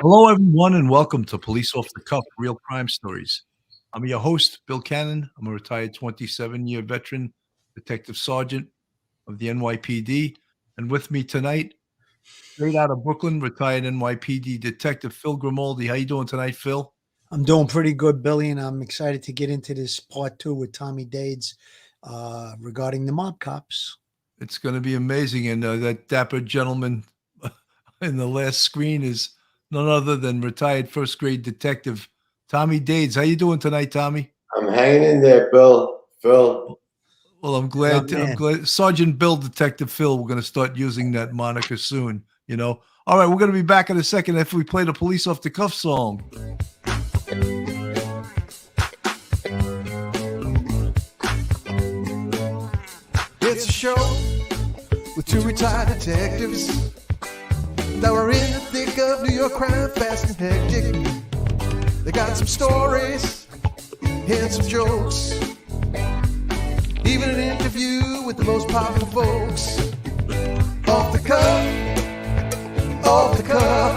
Hello, everyone, and welcome to Police Off the Cuff Real Crime Stories. I'm your host, Bill Cannon. I'm a retired 27-year veteran, detective sergeant of the NYPD. And with me tonight, straight out of Brooklyn, retired NYPD detective Phil Grimaldi. How you doing tonight, Phil? I'm doing pretty good, Billy, and I'm excited to get into this part two with Tommy Dades regarding the mob cops. It's going to be amazing. And that dapper gentleman in the last screen is none other than retired first-grade detective Tommy Dades. How you doing tonight, Tommy? I'm hanging in there, Bill. Phil. Well, I'm Young glad. I'm man. glad. Sergeant Bill, Detective Phil. We're going to start using that moniker soon. All right, we're going to be back in a second after we play the police off the cuff song. It's a show with two retired detectives that were in the thick of New York crime, fast and hectic. They got some stories and some jokes, even an interview with the most popular folks. Off the cuff, off the cuff.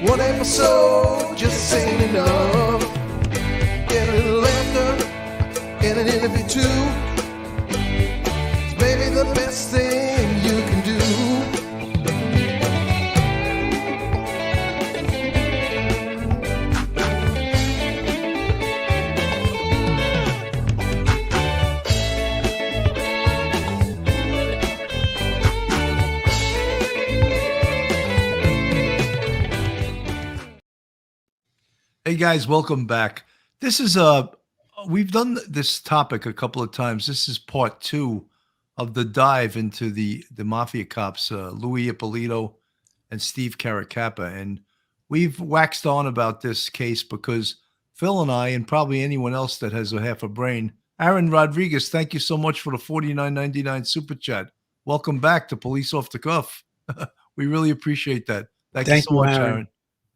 One episode just ain't enough. Get a little laughter and an interview too. It's maybe the best thing you can do. Hey guys, welcome back. This is we've done this topic a couple of times. This is part two of the dive into the Mafia Cops, Lou Eppolitto and Steve Caracappa, and we've waxed on about this case because Phil and I, and probably anyone else that has a half a brain, Aaron Rodriguez, thank you so much for the $49.99 super chat. Welcome back to Police Off the Cuff. We really appreciate that. Thank you Thank so you, much, Aaron. Aaron.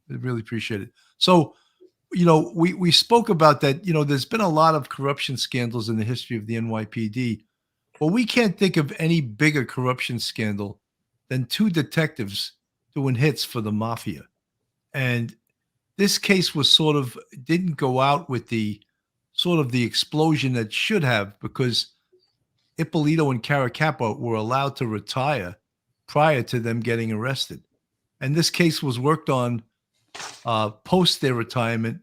I really appreciate it. So, we spoke about that. There's been a lot of corruption scandals in the history of the NYPD, but we can't think of any bigger corruption scandal than two detectives doing hits for the mafia. And this case was didn't go out with the explosion that should have, because Eppolito and Caracappa were allowed to retire prior to them getting arrested. And this case was worked on post their retirement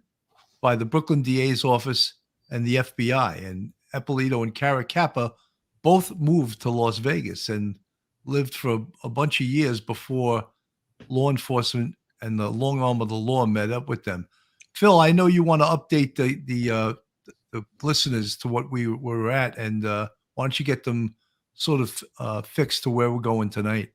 by the Brooklyn DA's office and the FBI. And Eppolito and Caracappa both moved to Las Vegas and lived for a bunch of years before law enforcement and the long arm of the law met up with them. Phil, I know you want to update the listeners to what we were at, and why don't you get them fixed to where we're going tonight?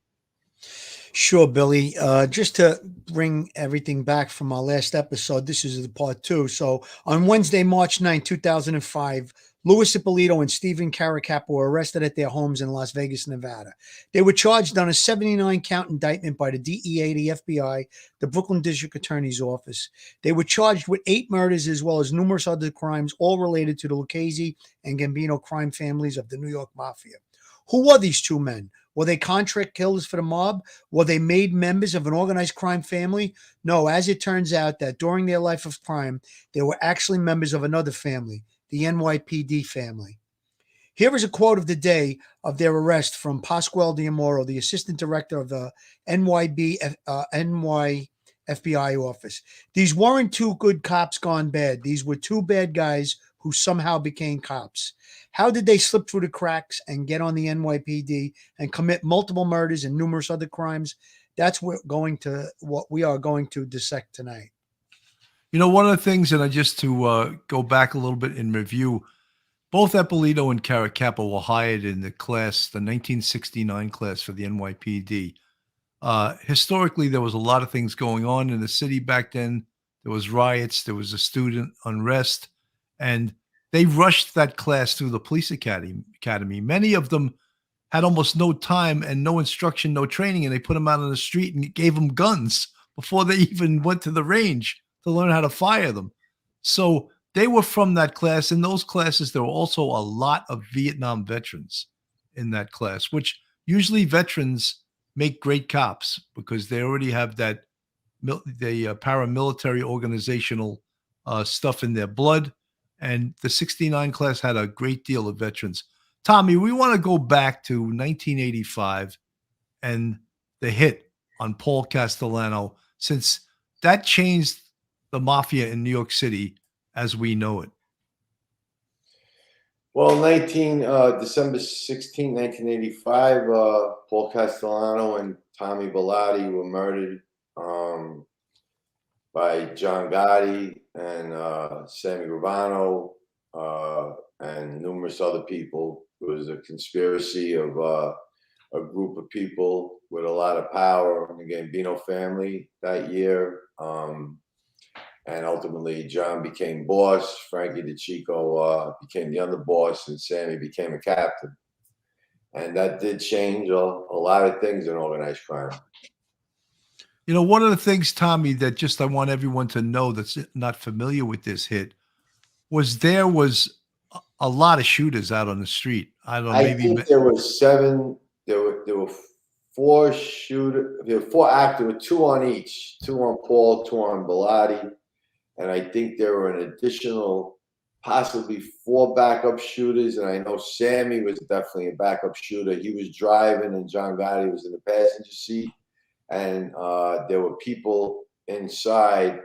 Sure, Billy. Just to bring everything back from our last episode, this is the part two. So on Wednesday, March 9, 2005, Louis Eppolito and Stephen Caracappa were arrested at their homes in Las Vegas, Nevada. They were charged on a 79-count indictment by the DEA, the FBI, the Brooklyn District Attorney's Office. They were charged with 8 murders as well as numerous other crimes, all related to the Lucchese and Gambino crime families of the New York Mafia. Who were these two men? Were they contract killers for the mob? Were they made members of an organized crime family? No, as it turns out that during their life of crime, they were actually members of another family, the NYPD family. Here is a quote of the day of their arrest from Pasquale D'Amoro, the assistant director of the NY FBI office. These weren't two good cops gone bad. These were two bad guys who somehow became cops. How did they slip through the cracks and get on the NYPD and commit multiple murders and numerous other crimes? That's what we are going to dissect tonight. One of the things, and just to go back a little bit in review, both Eppolito and Caracappa were hired in the 1969 class for the NYPD. Historically, there was a lot of things going on in the city back then. There was riots, there was a student unrest, and they rushed that class through the police academy. Many of them had almost no time and no instruction, no training, and they put them out on the street and gave them guns before they even went to the range to learn how to fire them. So they were from that class. In those classes, there were also a lot of Vietnam veterans in that class, which usually veterans make great cops because they already have that paramilitary organizational stuff in their blood. And the 69 class had a great deal of veterans. Tommy, we want to go back to 1985 and the hit on Paul Castellano, since that changed the mafia in New York City as we know it. Well, December 16, 1985, Paul Castellano and Tommy Bilotti were murdered by John Gotti and Sammy Gravano and numerous other people. It was a conspiracy of a group of people with a lot of power in the Gambino family that year. And ultimately, John became boss, Frankie DeCicco became the underboss, and Sammy became a captain. And that did change a lot of things in organized crime. You know, one of the things, Tommy, that just I want everyone to know that's not familiar with this hit was there was a lot of shooters out on the street. I don't know, I think there were seven. There were four shooters. There were four actors. There were two on each. Two on Paul, two on Bilotti. And I think there were an additional, possibly four backup shooters. And I know Sammy was definitely a backup shooter. He was driving, and John Gotti was in the passenger seat. And there were people inside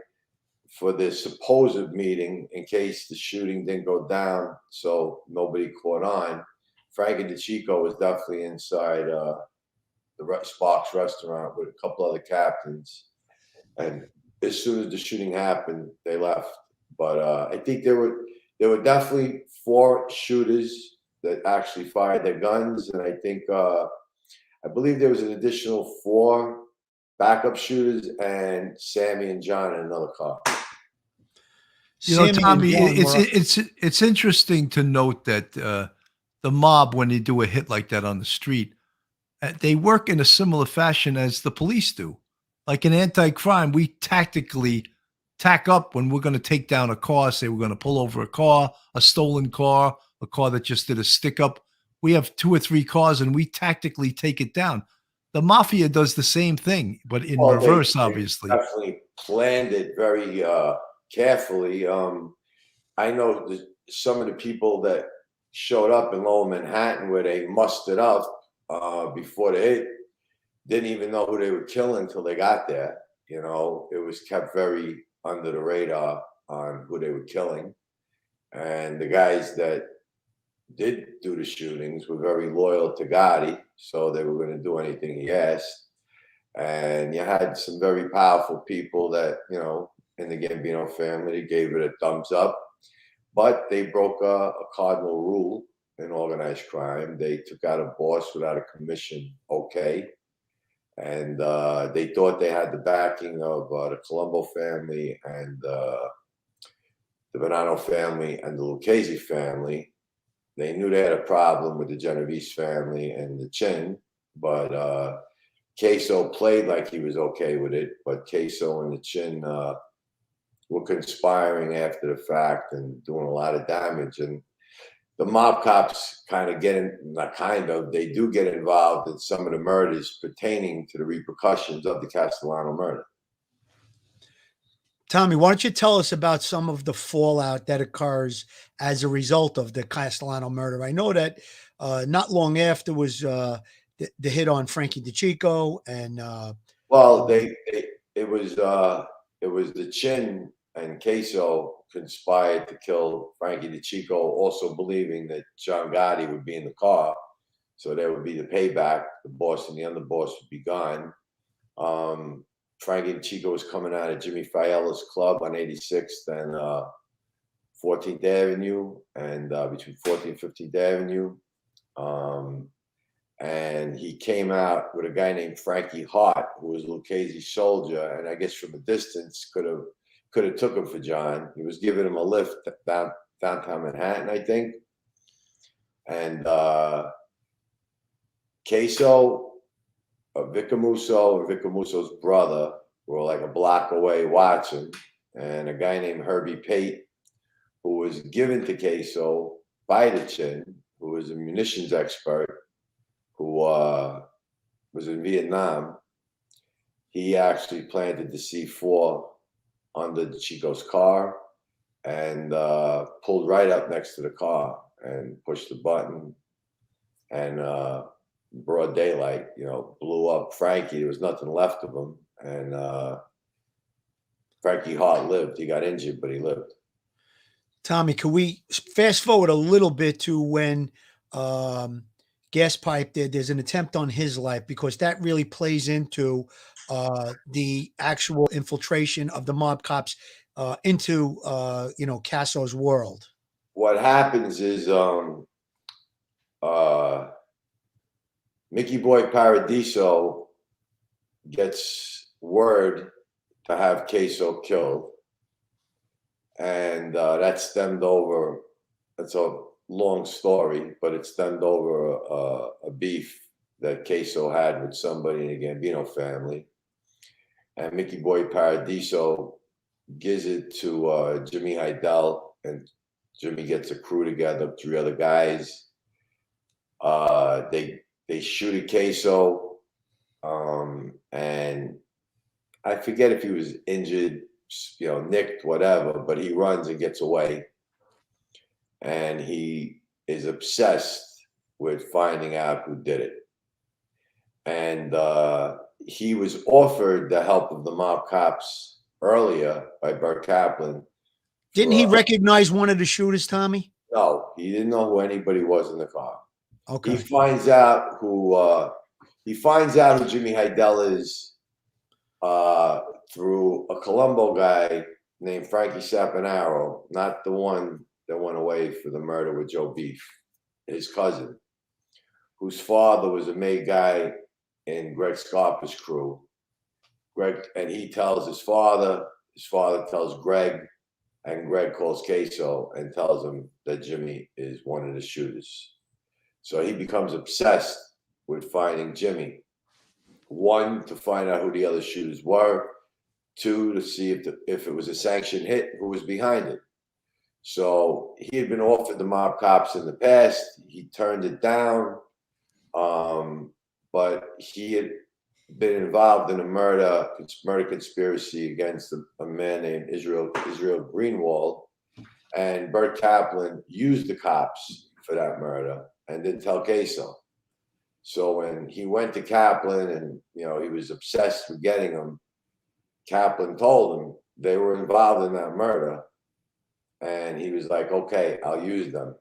for the supposed meeting in case the shooting didn't go down, so nobody caught on. Frankie DeCicco was definitely inside the Sparks restaurant with a couple other captains. And as soon as the shooting happened, they left. But I think there were definitely four shooters that actually fired their guns, and I think I believe there was an additional four backup shooters and Sammy and John in another car. You know, Tommy, it's interesting to note that the mob, when they do a hit like that on the street, they work in a similar fashion as the police do. Like in anti-crime, we tactically tack up when we're going to take down a car. Say we're going to pull over a car, a stolen car, a car that just did a stick up. We have two or three cars, and we tactically take it down. The mafia does the same thing, but in reverse, obviously. Definitely planned it very carefully. I know some of the people that showed up in Lower Manhattan, where they mustered up before the hit, didn't even know who they were killing until they got there. You know, it was kept very under the radar on who they were killing. And the guys that did do the shootings were very loyal to Gotti, so they were going to do anything he asked. And you had some very powerful people that, you know, in the Gambino family gave it a thumbs up, but they broke a cardinal rule in organized crime. They took out a boss without a commission, okay. And they thought they had the backing of the Colombo family and the Bonanno family and the Lucchese family. They knew they had a problem with the Genovese family and the Chin, but Casso played like he was okay with it. But Casso and the Chin were conspiring after the fact and doing a lot of damage. And the mob cops they do get involved in some of the murders pertaining to the repercussions of the Castellano murder. Tommy, why don't you tell us about some of the fallout that occurs as a result of the Castellano murder? I know that not long after was the hit on Frankie DeCicco, and it was the Chin and Casso conspired to kill Frankie DeCicco, also believing that John Gotti would be in the car, so there would be the payback. The boss and the underboss would be gone. Frankie DeCicco was coming out of Jimmy Fayella's club on 86th and 14th Avenue, and between 14th and 15th Avenue. And he came out with a guy named Frankie Hart, who was a Lucchese soldier, and I guess from a distance could have took him for John. He was giving him a lift downtown Manhattan, I think. And Casso, Vicamuso and Vicamuso's brother were like a block away watching, and a guy named Herbie Pate, who was given to Casso by the Chin, who was a munitions expert, who was in Vietnam. he actually planted the C4 under DeCicco's car and pulled right up next to the car and pushed the button, and broad daylight, blew up Frankie. There was nothing left of him, and Frankie Hart lived. He got injured, but he lived. Tommy, can we fast forward a little bit to when Gaspipe did? There's an attempt on his life, because that really plays into the actual infiltration of the mob cops into Casso's world. What happens is Mickey Boy Paradiso gets word to have Casso killed, and that stemmed over. It's a long story, but it stemmed over a beef that Casso had with somebody in the Gambino family, and Mickey Boy Paradiso gives it to Jimmy Hydell, and Jimmy gets a crew together, 3 other guys. They shoot at Casso, and I forget if he was injured, nicked, whatever, but he runs and gets away. And he is obsessed with finding out who did it. And he was offered the help of the mob cops earlier by Burton Kaplan. Didn't he recognize one of the shooters, Tommy? No, he didn't know who anybody was in the car. Okay. He finds out who Jimmy Hydell is through a Colombo guy named Frankie Saponaro, not the one that went away for the murder with Joe Beef, his cousin, whose father was a made guy in Greg Scarpa's crew. And he tells his father tells Greg, and Greg calls Casso and tells him that Jimmy is one of the shooters. So he becomes obsessed with finding Jimmy. 1, to find out who the other shooters were. 2, to see if it was a sanctioned hit, who was behind it. So he had been offered the mob cops in the past. He turned it down, but he had been involved in a murder conspiracy against a man named Israel Greenwald, and Burton Kaplan used the cops for that murder and didn't tell Casso. So when he went to Kaplan and he was obsessed with getting him, Kaplan told him they were involved in that murder, and he was like, "Okay, I'll use them."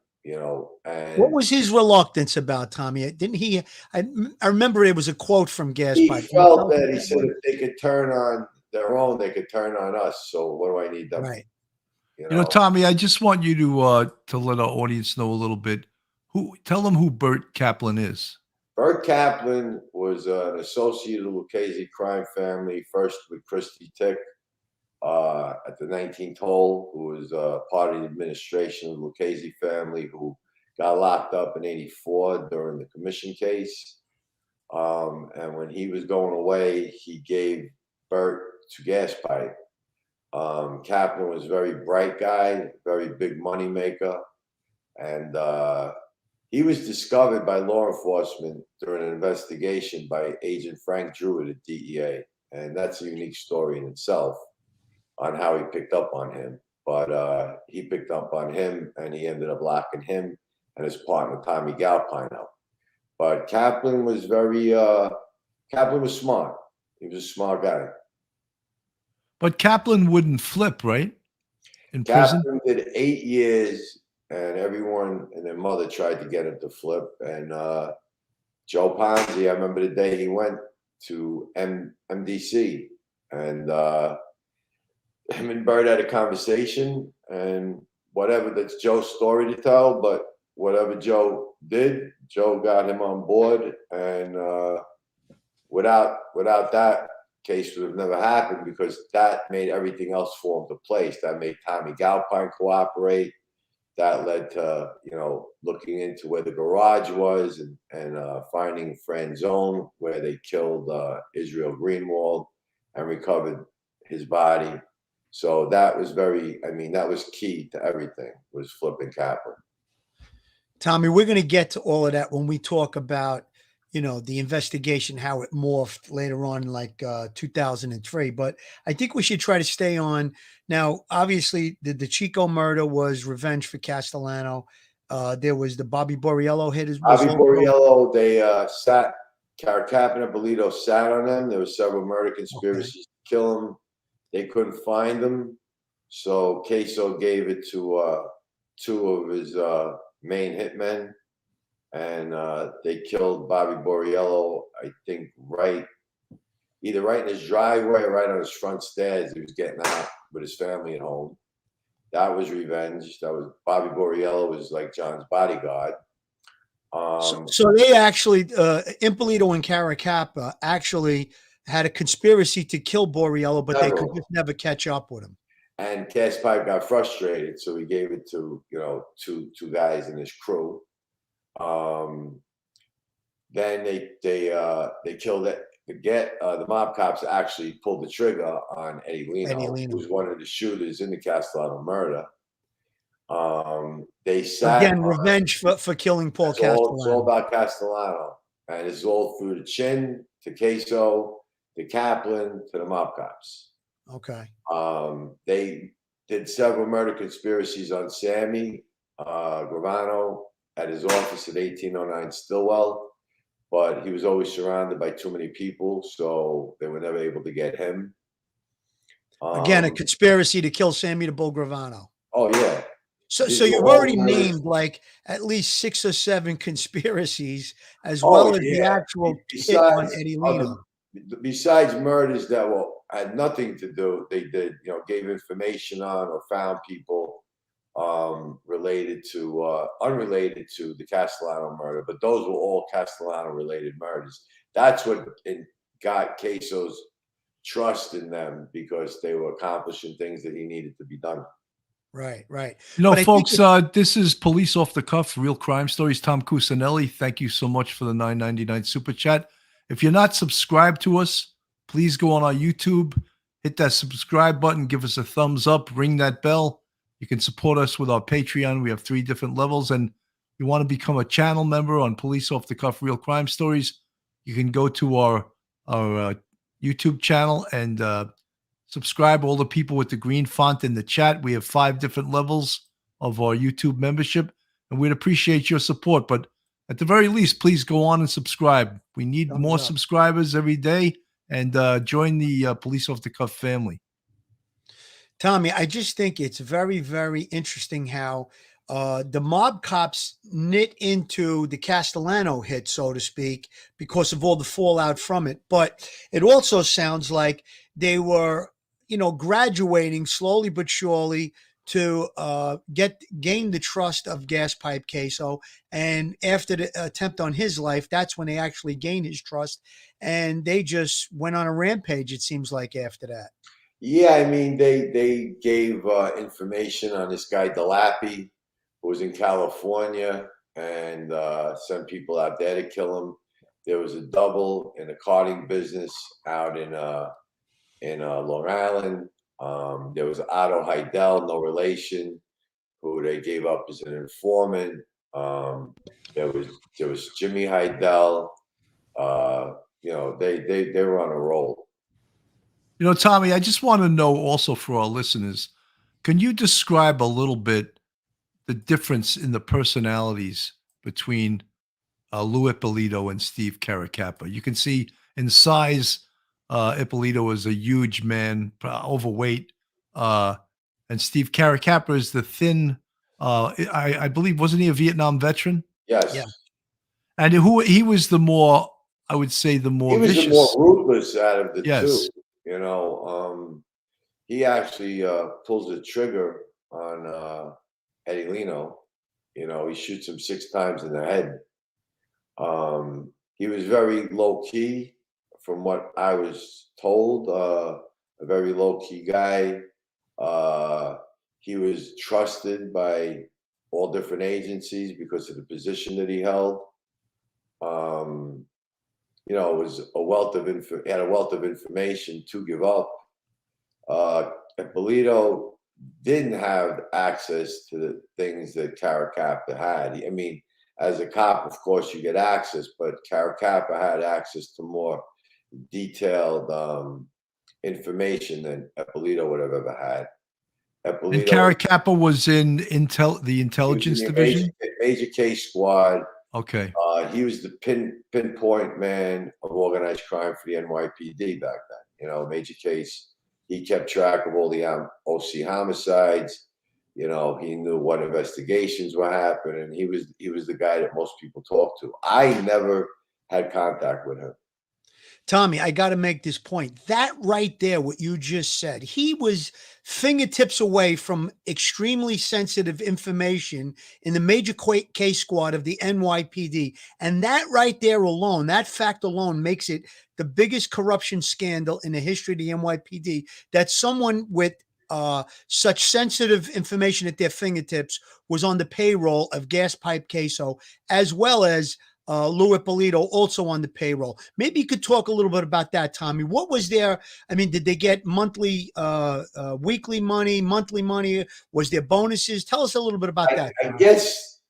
And what was his reluctance about, Tommy? Didn't he? I remember it was a quote from Gaspipe. He felt that he said if they could turn on their own, they could turn on us. So what do I need them? Right. Tommy, I just want you to let our audience know a little bit. Tell them who Burt Kaplan is. Burt Kaplan was an associate of the Lucchese crime family, first with Christy Tick at the 19th hole, who was part of the administration of the Lucchese family, who got locked up in '84 during the commission case. And when he was going away, he gave Burt to Gaspipe. Kaplan was a very bright guy, very big money maker, and he was discovered by law enforcement during an investigation by Agent Frank Druitt at DEA. And that's a unique story in itself on how he picked up on him. But he picked up on him, and he ended up locking him and his partner, Tommy Galpine, up. But Kaplan was Kaplan was smart. He was a smart guy. But Kaplan wouldn't flip, right? In prison? Kaplan did 8 years, and everyone and their mother tried to get him to flip. And Joe Ponzi, I remember the day he went to MDC, and him and Burt had a conversation, and whatever, that's Joe's story to tell, but whatever Joe did, Joe got him on board, and without that, case would have never happened, because that made everything else fall into place. That made Tommy Galpine cooperate. That led to, looking into where the garage was and finding Friend Zone, where they killed Israel Greenwald and recovered his body. So that was that was key to everything, was flipping Kaplan. Tommy, we're going to get to all of that when we talk about the investigation, how it morphed later on, like 2003. But I think we should try to stay on. Now, obviously, the DeCicco murder was revenge for Castellano. There was the Bobby Borriello hit. Was Bobby also, Borriello, they sat, Caracappa and Eppolito sat on them. There were several murder okay. conspiracies to kill him. They couldn't find him. So Casso gave it to two of his main hitmen. And they killed Bobby Borriello, I think, either right in his driveway or right on his front stairs. He was getting out with his family at home. That was revenge. That was Bobby Borriello was like John's bodyguard. So they actually, Eppolito and Caracappa actually had a conspiracy to kill Borriello, but they could just never catch up with him. And Gaspipe got frustrated, so he gave it to two guys in his crew. Then they killed it. The mob cops actually pulled the trigger on Eppolito, who was one of the shooters in the Castellano murder. They sat again revenge for killing Paul Castellano. It's all about Castellano, and it's all through the chin to Casso, to Kaplan, to the mob cops. Okay. They did several murder conspiracies on Sammy Gravano at his office at 1809 Stillwell, but he was always surrounded by too many people, so they were never able to get him. Again, a conspiracy to kill Sammy the Bull Gravano. Oh yeah. So you've already named like at least 6 or 7 conspiracies, as well as the actual hit on Eppolito. Besides murders that had nothing to do, they did, gave information on or found people unrelated to the Castellano murder, but those were all Castellano related murders. That's what got Casso's trust in them, because they were accomplishing things that he needed to be done. Right. Folks, this is Police Off the Cuff, Real Crime Stories. Tom Cusinelli, thank you so much for the $9.99 super chat. If you're not subscribed to us, please go on our YouTube, hit that subscribe button, give us a thumbs up, ring that bell. You can support us with our Patreon. We have 3 different levels. And you want to become a channel member on Police Off the Cuff, Real Crime Stories, you can go to our YouTube channel and subscribe. All the people with the green font in the chat. We have 5 different levels of our YouTube membership, and we'd appreciate your support. But at the very least, please go on and subscribe. We need more subscribers every day, and join the Police Off the Cuff family. Tommy, I just think it's very, very interesting how the mob cops knit into the Castellano hit, so to speak, because of all the fallout from it. But it also sounds like they were, graduating slowly but surely to gain the trust of Gaspipe Casso. And after the attempt on his life, that's when they actually gained his trust. And they just went on a rampage, it seems like, after that. Yeah, I mean, they gave information on this guy Delappy, who was in California, and sent people out there to kill him. There was a double in the carting business out in Long Island. There was Otto Hydell, no relation, who they gave up as an informant. There was Jimmy Hydell. They were on a roll. Tommy, I just want to know also for our listeners, can you describe a little bit the difference in the personalities between Lou Eppolitto and Steve Caracappa? You can see in size, Eppolito is a huge man, overweight, and Steve Caracappa is the thin. I believe, wasn't he a Vietnam veteran? Yes. Yeah. And he was the more, I would say, the more vicious. He was the more ruthless out of the yes. two. He actually pulls the trigger on Eppolito. He shoots him 6 times in the head. He was very low key, from what I was told. A very low key guy. He was trusted by all different agencies because of the position that he held. It was had a wealth of information to give up. Eppolito didn't have access to the things that Caracappa had. I mean, as a cop, of course, you get access, but Caracappa had access to more detailed information than Eppolito would have ever had. And Eppolito, Caracappa was in the he was intelligence in the division. major case squad. Okay. He was the pinpoint man of organized crime for the NYPD back then. You know, major case. He kept track of all the OC homicides. You know, he knew what investigations were happening. He was the guy that most people talked to. I never had contact with him. Tommy, I got to make this point. That right there, what you just said, he was fingertips away from extremely sensitive information in the major case squad of the NYPD. And that right there alone, that fact alone makes it the biggest corruption scandal in the history of the NYPD, that someone with such sensitive information at their fingertips was on the payroll of Gaspipe Casso, as well as Lou Eppolitto also on the payroll. Maybe you could talk a little bit about that, Tommy. What was their, I mean, did they get monthly, weekly money, monthly money? Was there bonuses? Tell us a little bit about that.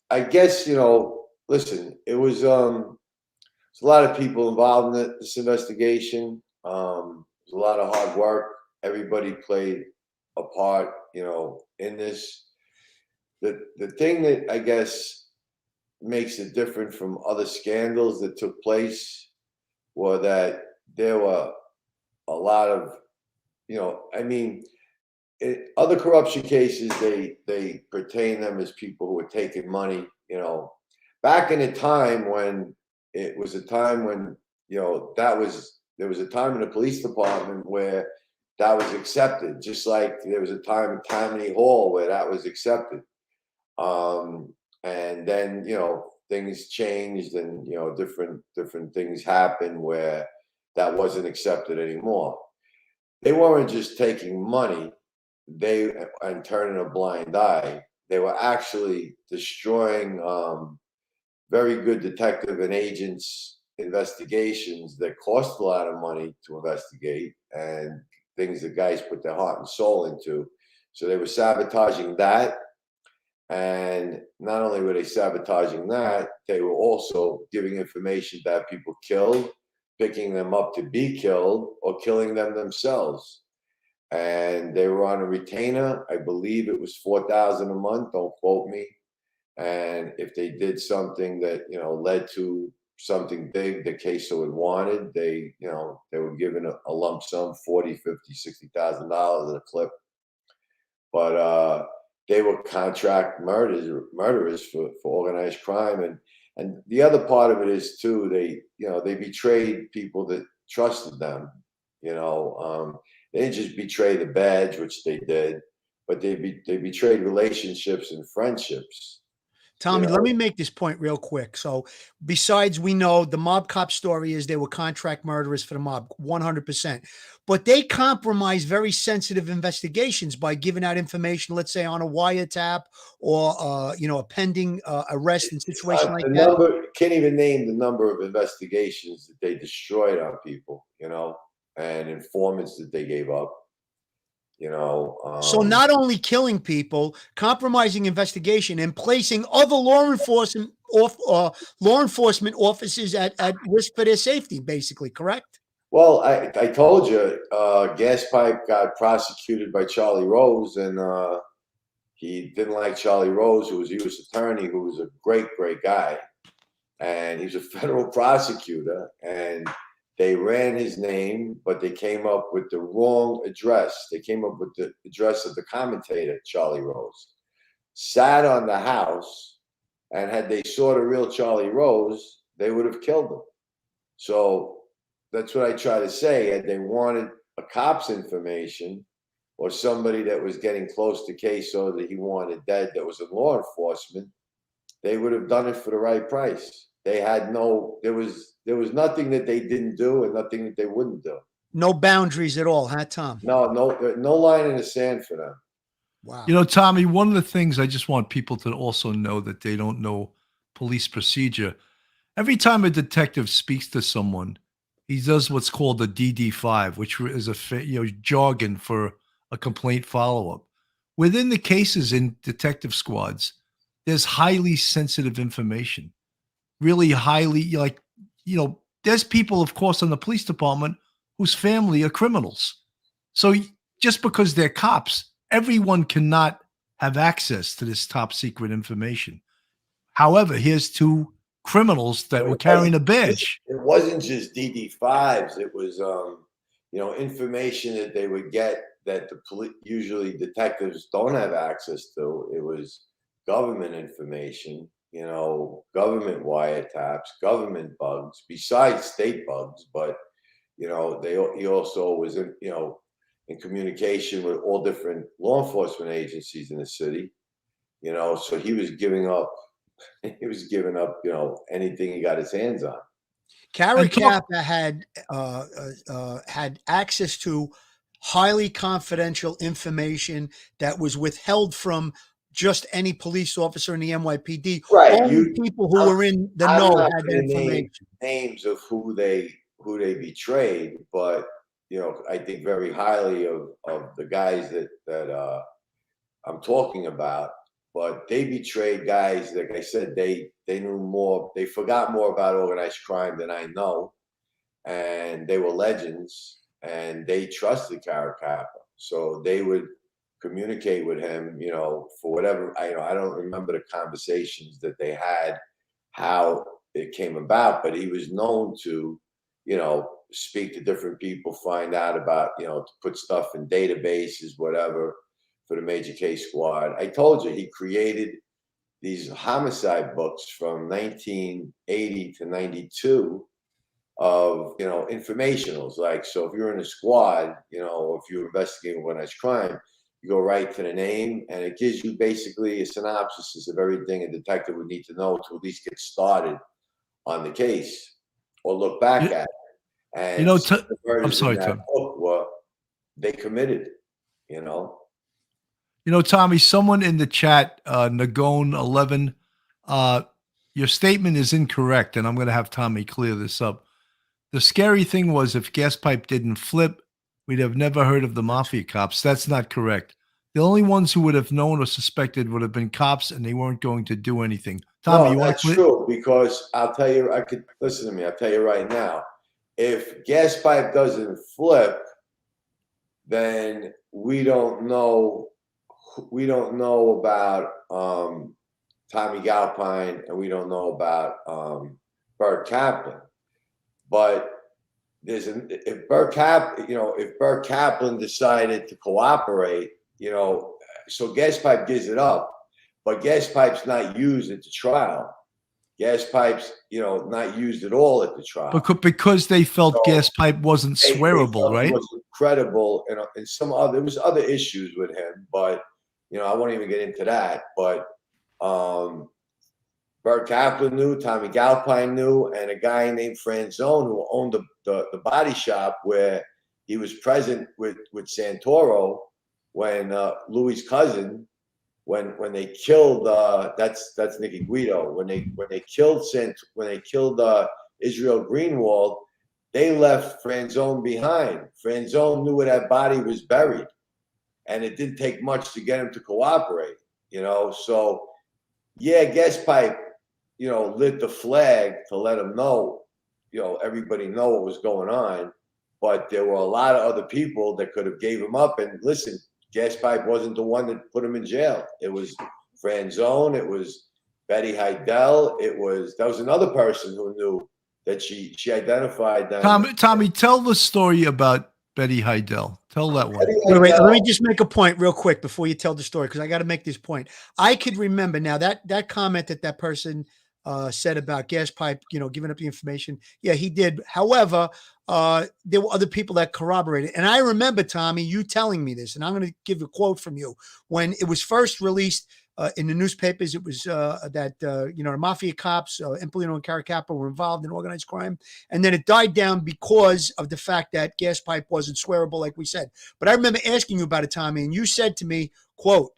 I guess, you know, listen, it was there's a lot of people involved in this investigation. There's a lot of hard work. Everybody played a part, you know, in this. The thing that I guess makes it different from other scandals that took place were that there were a lot of, you know, I mean, other corruption cases, they pertain them as people who were taking money, you know, back in a time when it was a time when, you know, there was a time in the police department where that was accepted, just like there was a time in Tammany Hall where that was accepted. And then, you know, things changed and, you know, different things happened where that wasn't accepted anymore. They weren't just taking money and turning a blind eye. They were actually destroying very good detective and agents investigations that cost a lot of money to investigate and things that guys put their heart and soul into. So they were sabotaging that. And not only were they sabotaging that, they were also giving information that people killed, picking them up to be killed, or killing them themselves. And they were on a retainer. I believe it was $4,000 a month. Don't quote me. And if they did something that, you know, led to something big that Casso had wanted, they, you know, they were given a lump sum, $40,000, $50,000, $60,000 at a clip. But they were contract murderers for organized crime. And the other part of it is too, they betrayed people that trusted them. You know, they didn't just betray the badge, which they did, but they betrayed relationships and friendships. Tommy, You know? let me make this point real quick. So besides, we know the mob cop story is they were contract murderers for the mob, 100%. But they compromise very sensitive investigations by giving out information, let's say on a wiretap or, you know, a pending arrest and situation like that. Can't even name the number of investigations that they destroyed on people, you know, and informants that they gave up. You know, so not only killing people, compromising investigation, and placing other law enforcement officers at risk for their safety, basically, correct? Well, I told you, Gaspipe got prosecuted by Charlie Rose, and he didn't like Charlie Rose, who was a U.S. attorney, who was a great guy, and he's a federal prosecutor, and they ran his name, but they came up with the wrong address. They came up with the address of the commentator, Charlie Rose. Sat on the house, and had they saw the real Charlie Rose, they would have killed him. So that's what I try to say. Had they wanted a cop's information or somebody that was getting close to Casso that he wanted dead that was in law enforcement, they would have done it for the right price. They had there was nothing that they didn't do and nothing that they wouldn't do. No boundaries at all, huh, Tom? No line in the sand for them. Wow. You know, Tommy, one of the things I just want people to also know that they don't know police procedure. Every time a detective speaks to someone, he does what's called a DD5, which is jargon for a complaint follow-up. Within the cases in detective squads, there's highly sensitive information. really highly like, there's people, of course, in the police department whose family are criminals. So just because they're cops, everyone cannot have access to this top secret information. However, here's two criminals that were carrying a badge. It wasn't just DD5s. It was, information that they would get that usually detectives don't have access to. It was government information, government wiretaps, government bugs, besides state bugs. But, he also was in communication with all different law enforcement agencies in the city, so he was giving up, anything he got his hands on. Caracappa had access to highly confidential information that was withheld from just any police officer in the NYPD. Right. Only people who were in the know had that information. Names of who they betrayed, but I think very highly of the guys that I'm talking about. But they betrayed guys, like I said, they knew more, they forgot more about organized crime than I know. And they were legends, and they trusted Caracappa. So they would communicate with him, for whatever, I don't remember the conversations that they had, how it came about, but he was known to, speak to different people, find out about, to put stuff in databases, whatever, for the major case squad. I told you, he created these homicide books from 1980 to 92 of, informationals. Like, so if you're in a squad, if you're investigating organized crime, you go right to the name, and it gives you basically a synopsis of everything a detective would need to know to at least get started on the case or look back at it. And I'm sorry, Tom. They committed, Tommy, someone in the chat, Nagone11, your statement is incorrect, and I'm going to have Tommy clear this up. The scary thing was if Gaspipe didn't flip, we'd have never heard of the Mafia Cops. That's not correct. The only ones who would have known or suspected would have been cops, and they weren't going to do anything. Tommy, no, that's true, because I'll tell you, listen to me, I'll tell you right now, if Gaspipe doesn't flip, then we don't know about Tommy Galpine, and we don't know about Burton Kaplan. But if Burton Kaplan decided to cooperate, so Gaspipe gives it up, but Gaspipe's not used at the trial. Gaspipe's, not used at all at the trial. Because they felt Gaspipe wasn't swearable, right? He wasn't credible, and there was other issues with him, but I won't even get into that. But Burton Kaplan knew, Tommy Galpine knew, and a guy named Franzone who owned the body shop where he was present with Santoro when Louis' cousin, when they killed that's Nicky Guido, when they killed Israel Greenwald, they left Franzone behind. Franzone knew where that body was buried, and it didn't take much to get him to cooperate. So yeah, Gaspipe, lit the flag to let him know, everybody know what was going on, but there were a lot of other people that could have gave him up. And listen, Gaspipe wasn't the one that put him in jail. It was Franzone. It was Betty Hydell. That was another person who knew that she identified them. Tommy, tell the story about Betty Hydell. Tell that one. Wait, let me just make a point real quick before you tell the story, because I got to make this point. I could remember now that comment that person said about Gaspipe, giving up the information. Yeah, he did. However, there were other people that corroborated. And I remember, Tommy, you telling me this, and I'm going to give a quote from you. When it was first released in the newspapers, it was that the Mafia Cops, Eppolito and Caracappa, were involved in organized crime. And then it died down because of the fact that Gaspipe wasn't swearable, like we said. But I remember asking you about it, Tommy, and you said to me, quote,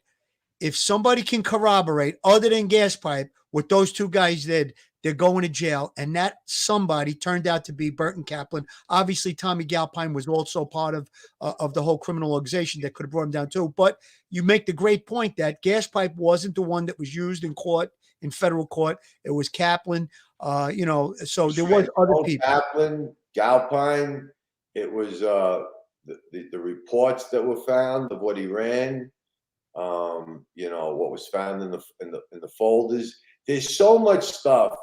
if somebody can corroborate other than Gaspipe what those two guys did, they're going to jail. And that somebody turned out to be Burton Kaplan. Obviously, Tommy Galpine was also part of the whole criminal organization that could have brought him down too. But you make the great point that Gaspipe wasn't the one that was used in court in federal court. It was Kaplan. You know, so there was other people. Kaplan, Galpine. It was the reports that were found of what he ran. You know, what was found in the folders. There's so much stuff.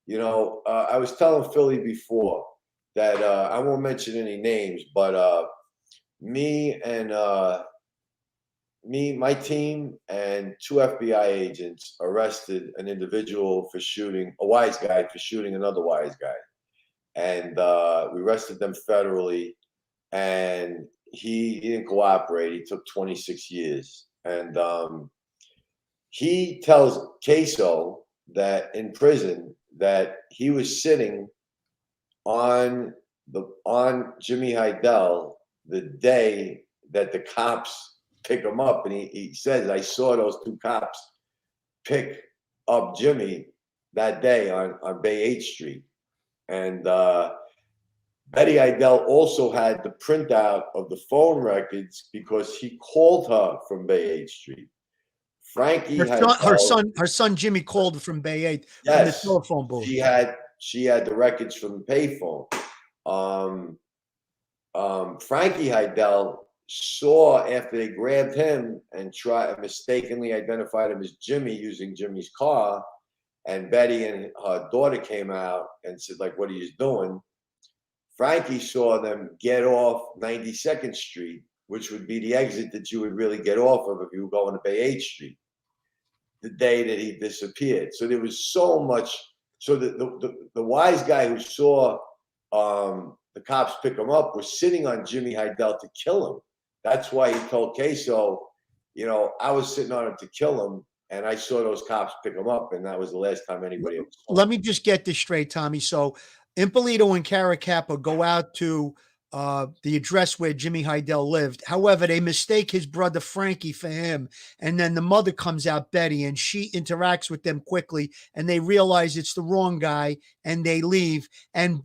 You know, I was telling Philly before that I won't mention any names, but my team and 2 FBI agents arrested an individual for shooting a wise guy for shooting another wise guy, and we arrested them federally, and he didn't cooperate. He took 26 years, and he tells Casso that in prison that he was sitting on Jimmy Hydell the day that the cops pick him up, and he says, I saw those 2 cops pick up Jimmy that day on Bay 8th Street. And Betty Hydell also had the printout of the phone records because he called her from Bay 8th Street. Frankie, her son Jimmy called from Bay 8 from the telephone booth. She had the records from the payphone. Frankie Hydell saw after they grabbed him and mistakenly identified him as Jimmy using Jimmy's car, and Betty and her daughter came out and said, like, what are you doing? Frankie saw them get off 92nd Street, which would be the exit that you would really get off of if you were going to Bay 8th Street, the day that he disappeared. So there was so much. So the wise guy who saw the cops pick him up was sitting on Jimmy Hydell to kill him. That's why he told Casso, you know, I was sitting on him to kill him, and I saw those cops pick him up, and that was the last time anybody ever saw him. Let me just get this straight, Tommy. So Eppolito and Caracappa go out to the address where Jimmy Hydell lived. However, they mistake his brother Frankie for him. And then the mother comes out, Betty, and she interacts with them quickly, and they realize it's the wrong guy, and they leave. And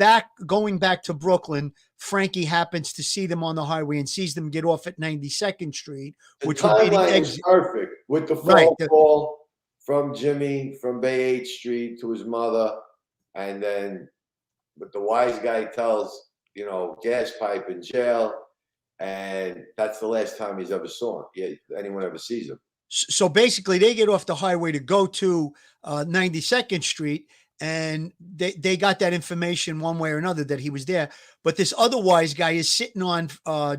going back to Brooklyn, Frankie happens to see them on the highway and sees them get off at 92nd Street, which would be the exit. Perfect with the phone call from Jimmy from Bay 8th Street to his mother, and then but the wise guy tells, you know, Gaspipe in jail, and that's the last time he's ever saw him. Yeah, anyone ever sees him. So basically, they get off the highway to go to 92nd Street, and they got that information one way or another that he was there. But this other wise guy is sitting on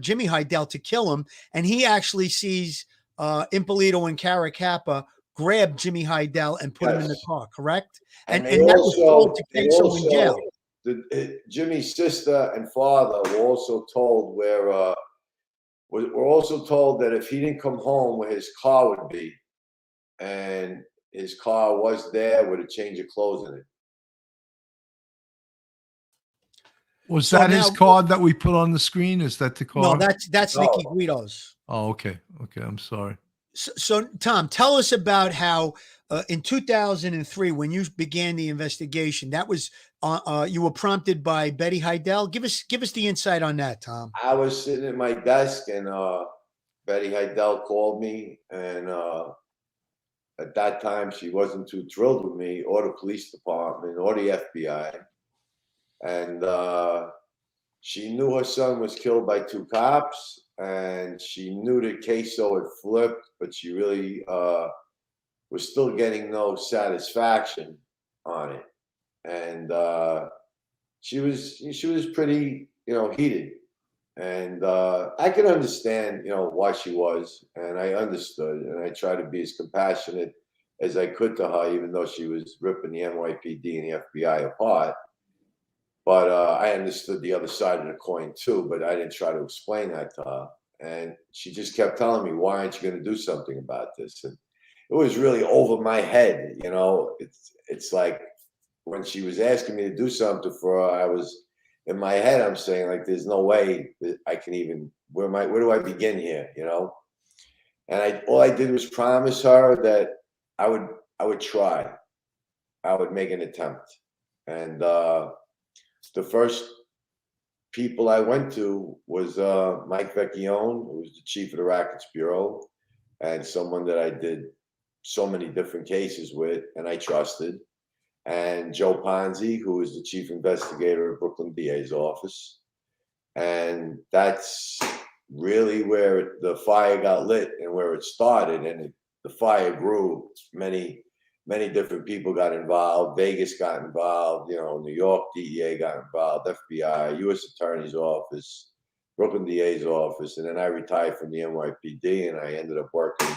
Jimmy Hydell to kill him, and he actually sees Eppolito and Caracappa grab Jimmy Hydell and put him in the car, correct? And that was told to Casso in jail. Jimmy's sister and father were also told were also told that if he didn't come home where his car would be, and his car was there with a change of clothes in it. Was that his card that we put on the screen? Is that the card? No, that's Nicky Guido's. Oh, okay. Okay, I'm sorry. So Tom, tell us about how in 2003, when you began the investigation, that was you were prompted by Betty Hydell. Give us the insight on that, Tom. I was sitting at my desk, and Betty Hydell called me, and at that time she wasn't too thrilled with me or the police department or the FBI, and she knew her son was killed by 2 cops, and she knew that Casso had flipped, but she really was still getting no satisfaction on it, and she was pretty, you know, heated, and I can understand, you know, why she was, and I understood, and I tried to be as compassionate as I could to her, even though she was ripping the NYPD and the FBI apart. But I understood the other side of the coin too, but I didn't try to explain that to her. And she just kept telling me, why aren't you going to do something about this? And it was really over my head, you know. It's like when she was asking me to do something for her, I was in my head, I'm saying, like, there's no way that I can even, where do I begin here, you know? And all I did was promise her that I would try. I would make an attempt. And the first people I went to was Mike Vecchione, who was the chief of the Rackets Bureau, and someone that I did so many different cases with, and I trusted. And Joe Ponzi, who was the chief investigator of Brooklyn DA's office. And that's really where the fire got lit and where it started. And the fire grew. Many different people got involved. Vegas got involved. You know, New York DEA got involved. FBI, U.S. Attorney's Office, Brooklyn DA's office. And then I retired from the NYPD, and I ended up working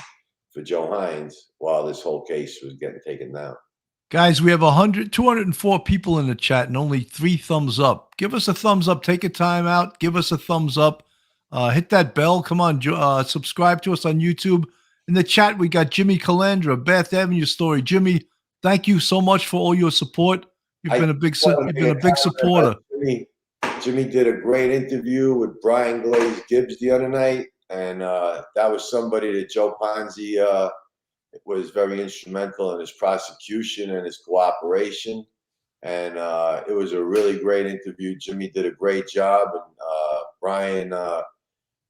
for Joe Hines while this whole case was getting taken down. Guys, we have 204 people in the chat and only 3 thumbs up. Give us a thumbs up. Take a time out. Give us a thumbs up. Hit that bell. Come on, subscribe to us on YouTube. In the chat, we got Jimmy Calandra, Bath Avenue Story. Jimmy, thank you so much for all your support. You've been a big supporter. Jimmy did a great interview with Brian Glaze Gibbs the other night, and that was somebody that Joe Ponzi was very instrumental in his prosecution and his cooperation. And it was a really great interview. Jimmy did a great job. And Brian,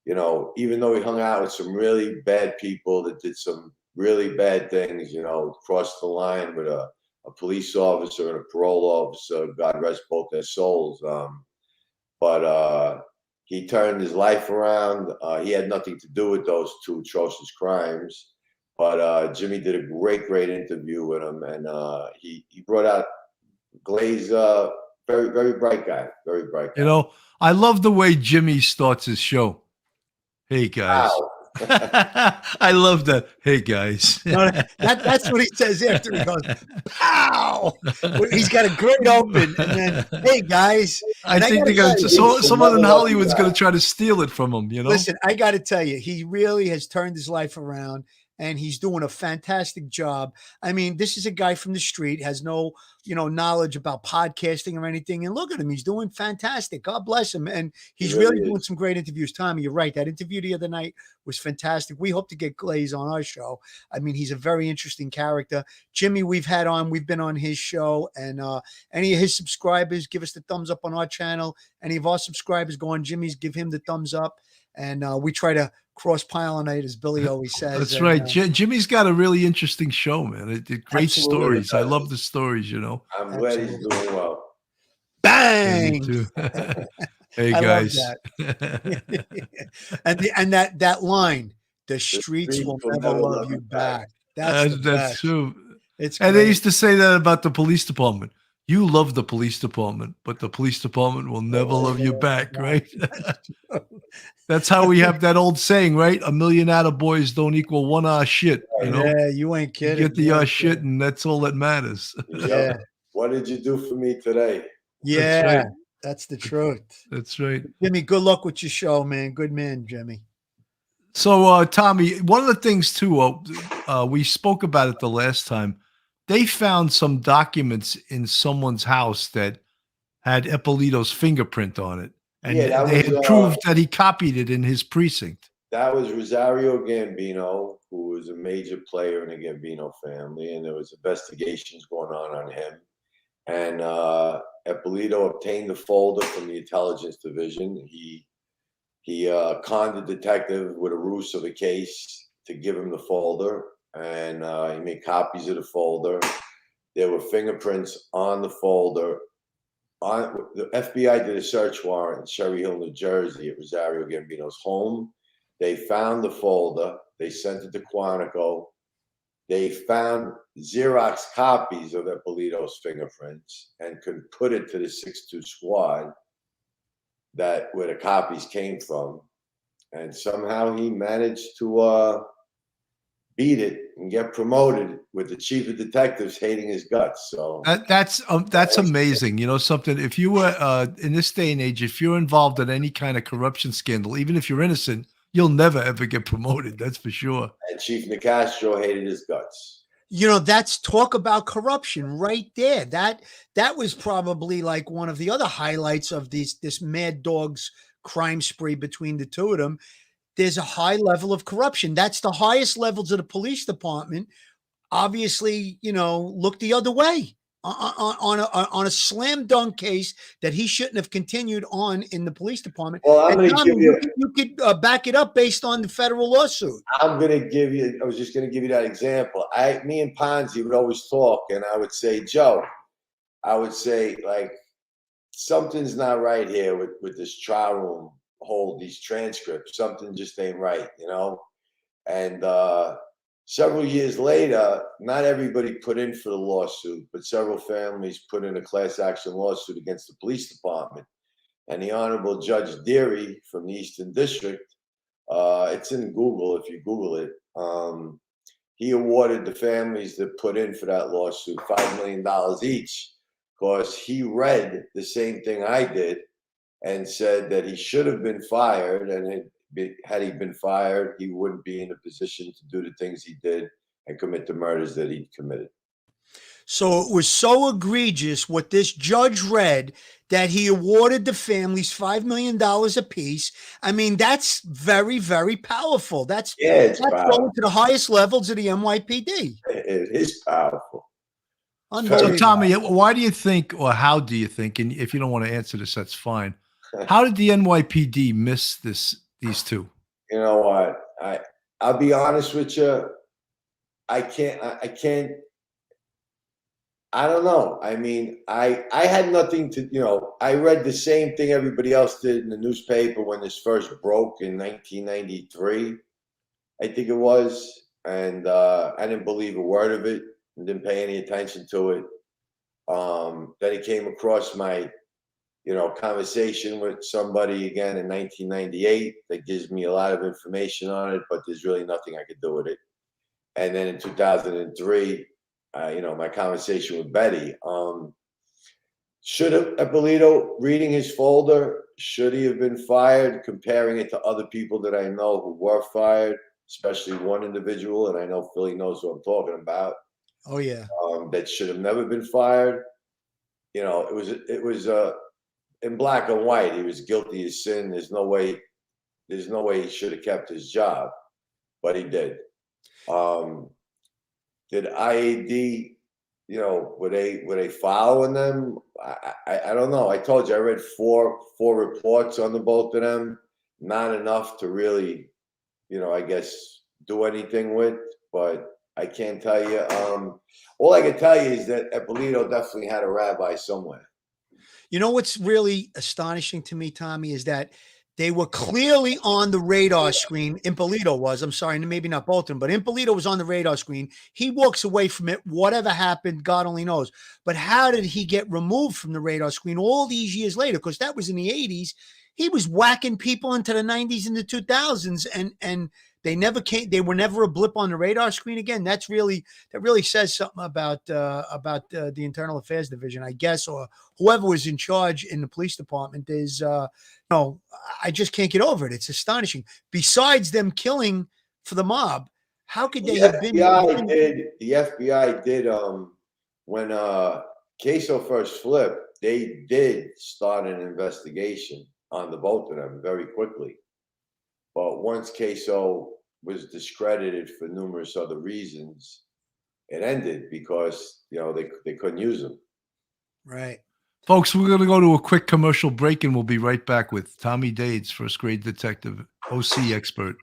you know, even though he hung out with some really bad people that did some really bad things, you know, crossed the line with a police officer and a parole officer, God rest both their souls. But he turned his life around. He had nothing to do with those 2 atrocious crimes. But Jimmy did a great interview with him, and he brought out Glaze, very bright guy, very bright guy. You know, I love the way Jimmy starts his show. Hey guys, I love that. Hey guys, that's what he says after he goes, "Pow!" He's got a great open, and then, "Hey guys." I think they're gonna. Someone in Hollywood's gonna try to steal it from him. You know. Listen, I got to tell you, he really has turned his life around. And he's doing a fantastic job. I mean, this is a guy from the street, has no, knowledge about podcasting or anything. And look at him. He's doing fantastic. God bless him. And he's really doing some great interviews. Tommy, you're right. That interview the other night was fantastic. We hope to get Glaze on our show. I mean, he's a very interesting character. Jimmy, we've been on his show. And any of his subscribers, give us the thumbs up on our channel. Any of our subscribers go on Jimmy's, give him the thumbs up. And we try to cross-pollinate, as Billy always says. That's right. Jimmy's got a really interesting show, man. It did great stories. I love the stories, I'm glad he's doing well. Bang! Hey, guys. and that line, the streets will never love you back. That's true. It's and they used to say that about the police department. You love the police department, but the police department will never love you back, right? That's how we have that old saying, right? 1 million attaboys don't equal 1 shit. You know? Yeah, you ain't kidding. You get the shit, and that's all that matters. Yeah. What did you do for me today? Yeah, that's the truth. That's right. Jimmy, good luck with your show, man. Good man, Jimmy. So, Tommy, one of the things, too, we spoke about it the last time. They found some documents in someone's house that had Eppolito's fingerprint on it. And they had proved that he copied it in his precinct. That was Rosario Gambino, who was a major player in the Gambino family, and there was investigations going on him. And Eppolito obtained the folder from the intelligence division. He conned the detective with a ruse of a case to give him the folder. And he made copies of the folder. There were fingerprints on the folder. The FBI did a search warrant in Cherry Hill, New Jersey, at Rosario Gambino's home. They found the folder. They sent it to Quantico. They found Xerox copies of Eppolito's fingerprints and could put it to the 6-2 squad where the copies came from. And somehow he managed to beat it and get promoted with the chief of detectives hating his guts. So that's amazing. You know something, if you were in this day and age, if you're involved in any kind of corruption scandal, even if you're innocent, you'll never ever get promoted. That's for sure. And Chief Nicastro hated his guts. That's talk about corruption right there. That was probably like one of the other highlights of this Mad Dogs crime spree between the two of them. There's a high level of corruption. That's the highest levels of the police department. Obviously, look the other way. on a slam dunk case that he shouldn't have continued on in the police department. Well, I'm And going to Tommy, give you could back it up based on the federal lawsuit. I'm going to give you, I was just going to give you that example. Me and Ponzi would always talk, and I would say, Joe, I would say, like, something's not right here with this trial room hold, these transcripts. Something just ain't right, you know? And several years later, not everybody put in for the lawsuit, but several families put in a class action lawsuit against the police department. And the Honorable Judge Deary from the Eastern District, it's in Google if you Google it, he awarded the families that put in for that lawsuit $5 million each, because he read the same thing I did and said that he should have been fired, and had he been fired, he wouldn't be in a position to do the things he did and commit the murders that he committed. So it was so egregious what this judge read that he awarded the families $5 million apiece. I mean, that's very, very powerful. That's going to the highest levels of the NYPD. It is powerful. So, Tommy, why do you think, or how do you think, and if you don't want to answer this, that's fine. How did the NYPD miss these two? You know what? I'll be honest with you. I don't know. I mean, I had nothing to, you know, I read the same thing everybody else did in the newspaper when this first broke in 1993, I think it was. And I didn't believe a word of it and didn't pay any attention to it. Then it came across my, you know, conversation with somebody again in 1998 that gives me a lot of information on it, but there's really nothing I could do with it. And then in 2003, you know, my conversation with Betty. Should have Eppolito reading his folder? Should he have been fired? Comparing it to other people that I know who were fired, especially one individual, and I know Philly knows who I'm talking about. Oh yeah, that should have never been fired. You know, it was in black and white. He was guilty of sin. There's no way he should have kept his job, but he did. Did IAD, you know, were they following them? I don't know. I told you I read four reports on the both of them. Not enough to really, you know, I guess do anything with, but I can't tell you. All I can tell you is that Eppolito definitely had a rabbi somewhere. You know what's really astonishing to me, Tommy, is that they were clearly on the radar screen. Eppolito was, I'm sorry, maybe not both of them, but Eppolito was on the radar screen. He walks away from it. Whatever happened, God only knows. But how did he get removed from the radar screen all these years later? Because that was in the 80s. He was whacking people into the 90s and the 2000s, and they never came. They were never a blip on the radar screen again. That really says something about the Internal Affairs Division, I guess, or whoever was in charge in the police department. Is no, I just can't get over it. It's astonishing. Besides them killing for the mob, how could they have been? The FBI did when Casso first flipped, they did start an investigation on the both of them very quickly. But once Casso was discredited for numerous other reasons, it ended because, you know, they couldn't use him. Right. Folks, we're going to go to a quick commercial break, and we'll be right back with Tommy Dades, first grade detective, OC expert.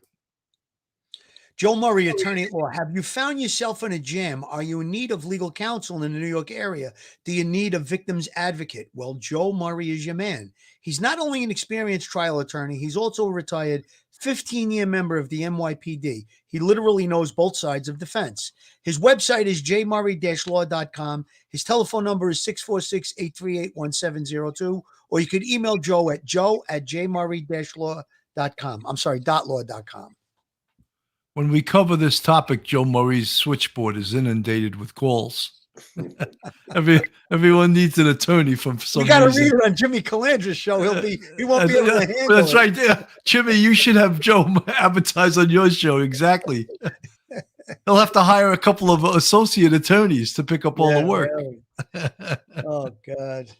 Joe Murray, attorney at law. Have you found yourself in a jam? Are you in need of legal counsel in the New York area? Do you need a victim's advocate? Well, Joe Murray is your man. He's not only an experienced trial attorney, he's also a retired 15-year member of the NYPD. He literally knows both sides of the fence. His website is jmurray-law.com. His telephone number is 646-838-1702, or you could email Joe at joe@jmurray-law.com. I'm sorry, .law.com. When we cover this topic, Joe Murray's switchboard is inundated with calls. Everyone needs an attorney from some We got to reason. rerun Jimmy Calandra's show. He won't be able to handle That's it. right. Yeah. Jimmy, you should have Joe advertise on your show. Exactly. He'll have to hire a couple of associate attorneys to pick up all the work. Really. Oh, God.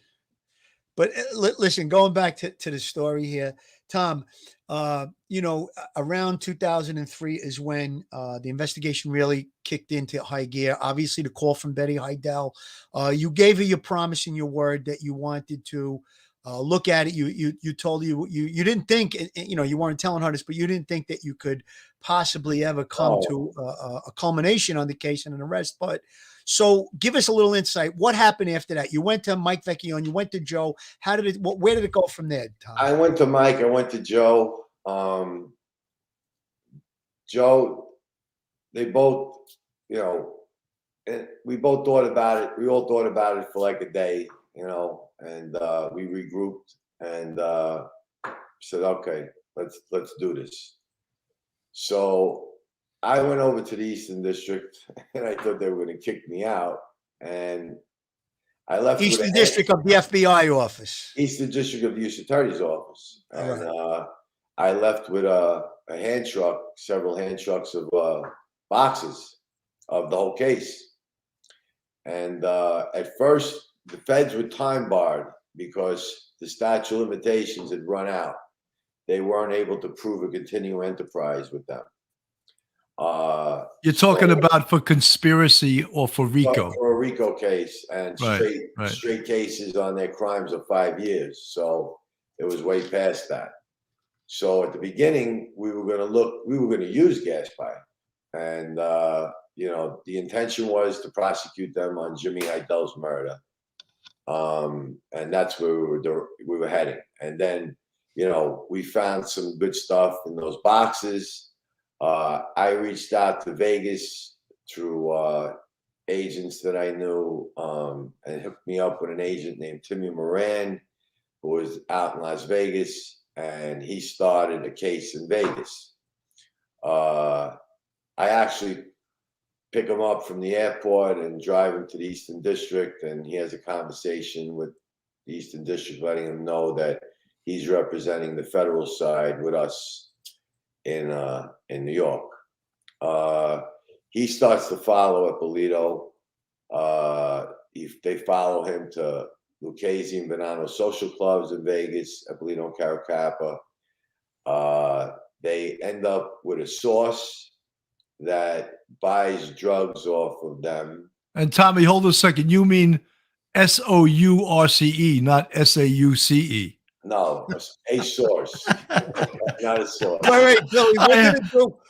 But listen, going back to the story here, Tom, you know, around 2003 is when the investigation really kicked into high gear. Obviously, the call from Betty Hydell. You gave her your promise and your word that you wanted to look at it. You told you didn't think, you know, you weren't telling her this, but you didn't think that you could possibly ever come to a culmination on the case and an arrest. But so, give us a little insight. What happened after that? You went to Mike Vecchione, you went to Joe. How did it? Where did it go from there, Tom? I went to Mike. I went to Joe. Joe, they both, you know, and we both thought about it. We all thought about it for like a day, you know, and we regrouped and said, okay, let's do this. So I went over to the Eastern District, and I thought they were going to kick me out, and I left. Eastern District of the FBI office. Eastern District of the U.S. Attorney's office, and I left with a hand truck, several hand trucks of boxes of the whole case. And at first, the feds were time barred because the statute of limitations had run out. They weren't able to prove a continuing enterprise with them. You're talking about for conspiracy or for RICO? For a RICO case, and straight cases on their crimes of 5 years. So it was way past that. So at the beginning, we were going to use Gaspipe, and you know, the intention was to prosecute them on Jimmy Hydell's murder, and that's where we were heading. And then, you know, we found some good stuff in those boxes. I reached out to Vegas through agents that I knew, and hooked me up with an agent named Timmy Moran, who was out in Las Vegas, and he started a case in Vegas. I actually pick him up from the airport and drive him to the Eastern District, and he has a conversation with the Eastern District, letting him know that he's representing the federal side with us in New York. He starts to follow Eppolito. They follow him to Lucchese and Venano social clubs in Vegas, Eppolito and Caracappa. They end up with a source that buys drugs off of them. And Tommy, hold a second. You mean SOURCE, not SAUCE? No, a source, not a source. Wait, Billy.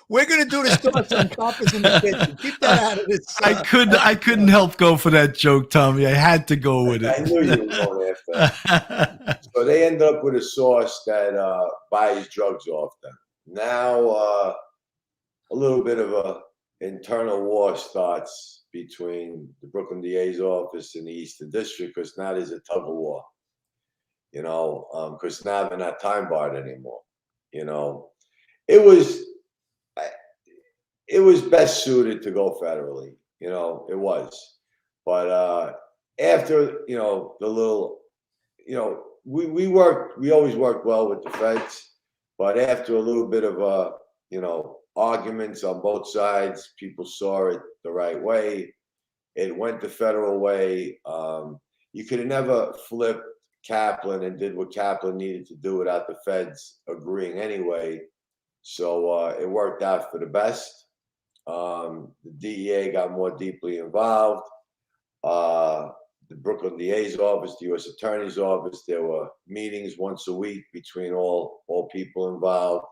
We're gonna do the source on Coppers in the Kitchen. Keep that out of this. I couldn't help go for that joke, Tommy. I had to go with it. I knew you were going after that. So they end up with a source that buys drugs off them. Now, a little bit of a internal war starts between the Brooklyn DA's office and the Eastern District, because now there's a tug of war. You know, because now they're not time barred anymore. You know, it was best suited to go federally. You know, it was. But after, you know, the little, you know, we always worked well with the feds, but after a little bit of you know, arguments on both sides, people saw it the right way. It went the federal way. You could have never flipped Kaplan and did what Kaplan needed to do without the feds agreeing anyway. So it worked out for the best. The DEA got more deeply involved. The Brooklyn DA's office, the U.S. Attorney's office, there were meetings once a week between all people involved.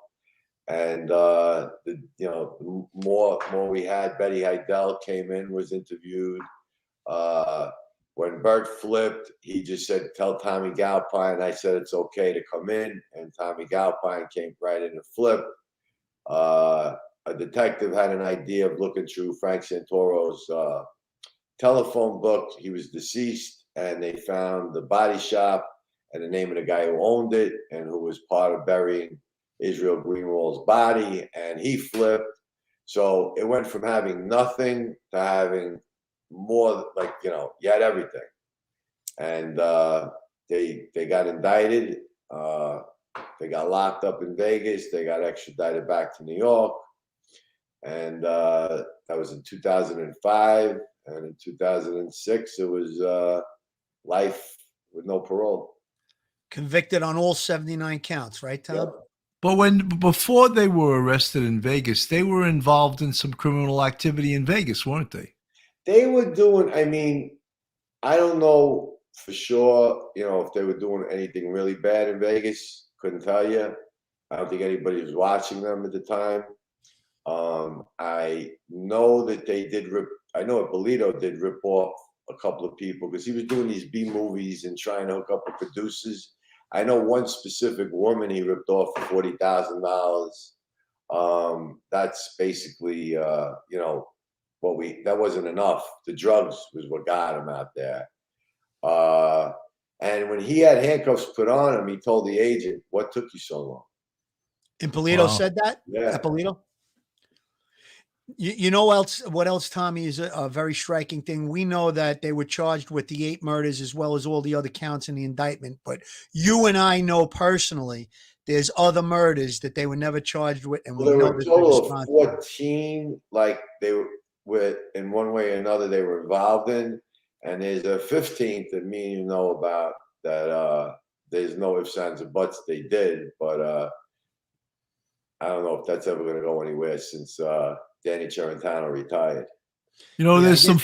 And you know, the more we had, Betty Hydell came in, was interviewed. When Bert flipped, he just said, "Tell Tommy Galpine." I said it's okay to come in, and Tommy Galpine came right in and flipped. A detective had an idea of looking through Frank Santoro's telephone book. He was deceased, and they found the body shop and the name of the guy who owned it and who was part of burying Israel Greenwald's body, and he flipped. So it went from having nothing to having more, like, you know, you had everything. And they got indicted. They got locked up in Vegas. They got extradited back to New York. And that was in 2005. And in 2006, it was life with no parole. Convicted on all 79 counts, right, Tom? Yep. But before they were arrested in Vegas, they were involved in some criminal activity in Vegas, weren't they? They were doing, I mean, I don't know for sure, if they were doing anything really bad in Vegas. Couldn't tell you. I don't think anybody was watching them at the time. I know that they did I know Eppolito did rip off a couple of people because he was doing these B movies and trying to hook up with producers. I know one specific woman he ripped off for $40,000. That's basically, that wasn't enough. The drugs was what got him out there. And when he had handcuffs put on him, he told the agent, "What took you so long?" Eppolito said that? Yeah. Eppolito? You know what else, Tommy, is a very striking thing? We know that they were charged with the 8 murders as well as all the other counts in the indictment. But you and I know personally there's other murders that they were never charged with. And Well, there we know were a that total of 14, like they were in one way or another they were involved in. And there's a 15th that me and you know about that there's no ifs, ands, or buts they did. But I don't know if that's ever going to go anywhere since Danny Celentano retired. There's some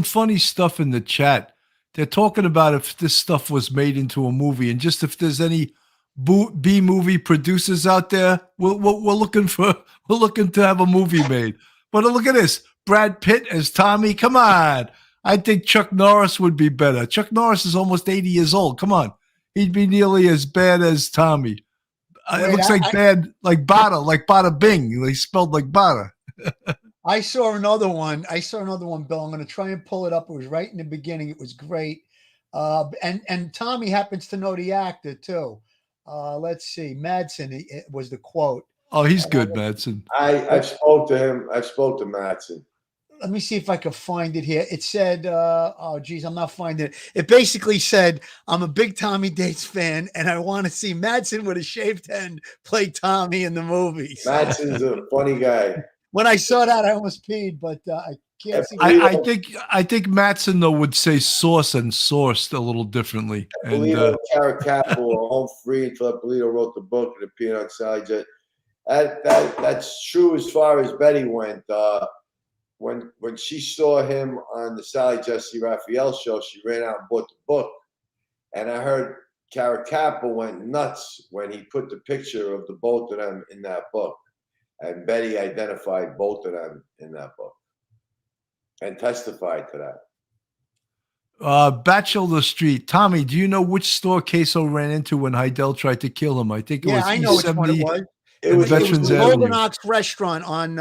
funny stuff in the chat. They're talking about if this stuff was made into a movie, and just if there's any B movie producers out there, we're looking to have a movie made. But look at this, Brad Pitt as Tommy. Come on, I think Chuck Norris would be better. Chuck Norris is almost 80 years old. Come on, he'd be nearly as bad as Tommy. It looks like Bada, like Bada Bing. They spelled like Bada. I saw another one, Bill. I'm going to try and pull it up. It was right in the beginning. It was great. And Tommy happens to know the actor too. Let's see. Madsen was the quote. Oh, he's good, Madsen. I spoke to him. I spoke to Madsen. Let me see if I can find it here. It said, I'm not finding it. It basically said, I'm a big Tommy Dates fan, and I want to see Madsen with a shaved head play Tommy in the movies. Madsen's a funny guy. When I saw that, I almost peed, but I can't see. I think Madsen though would say sauce and sourced a little differently. Eppolito and Caracappa were home free until Eppolito wrote the book and appeared on Sally Jet. That's true as far as Betty went. When she saw him on the Sally Jesse Raphael show, she ran out and bought the book. And I heard Caracappa went nuts when he put the picture of the both of them in that book. And Betty identified both of them in that book and testified to that. Bachelor Street. Tommy, do you know which store Casso ran into when Hydell tried to kill him? I think it was I know which one it was. It was the Golden Ox restaurant on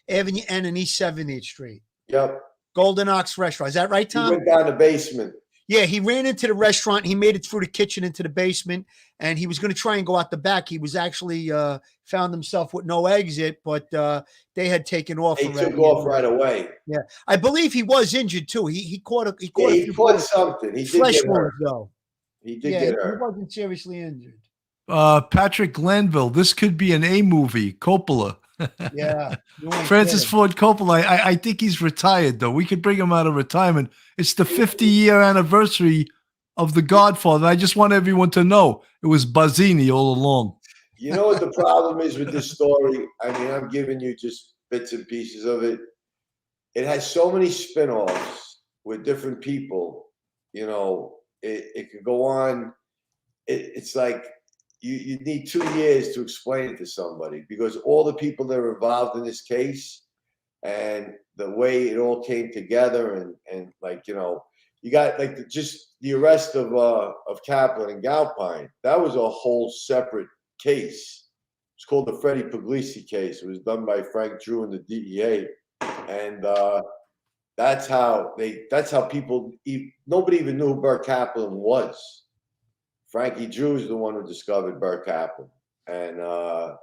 Avenue N and East 70th Street. Yep. Golden Ox restaurant. Is that right, Tom? He went down the basement. Yeah, he ran into the restaurant. He made it through the kitchen into the basement, and he was going to try and go out the back. He was actually found himself with no exit, but they had taken off. He took off right away. Yeah, I believe he was injured too. He caught something. He did flesh get hurt. wounds though. He did get hurt. He wasn't seriously injured. Patrick Glanville. This could be an A movie. Coppola. Yeah. Francis Ford Coppola. I think he's retired though. We could bring him out of retirement. It's the 50-year anniversary of The Godfather. I just want everyone to know it was Bazzini all along. You know what the problem is with this story? I mean, I'm giving you just bits and pieces of it. It has so many spin-offs with different people. It could go on. It's like you need 2 years to explain it to somebody because all the people that are involved in this case and the way it all came together and you got just the arrest of Kaplan and Galpine. That was a whole separate case. It's called the Freddie Puglisi case. It was done by Frank Drew and the DEA, and that's how people. Nobody even knew who Burton Kaplan was. Frankie Drew is the one who discovered Burton Kaplan, and of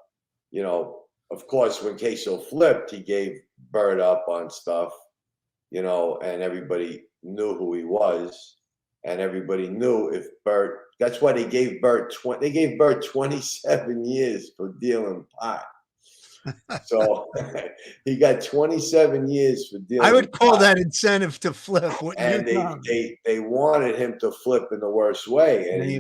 course, when Casso flipped, he gave Bert up on stuff, and everybody knew who he was, and everybody knew if Bert. That's why they gave Bert 27 years for dealing pot. So he got 27 years for dealing. I would call that incentive to flip. And they wanted him to flip in the worst way, and he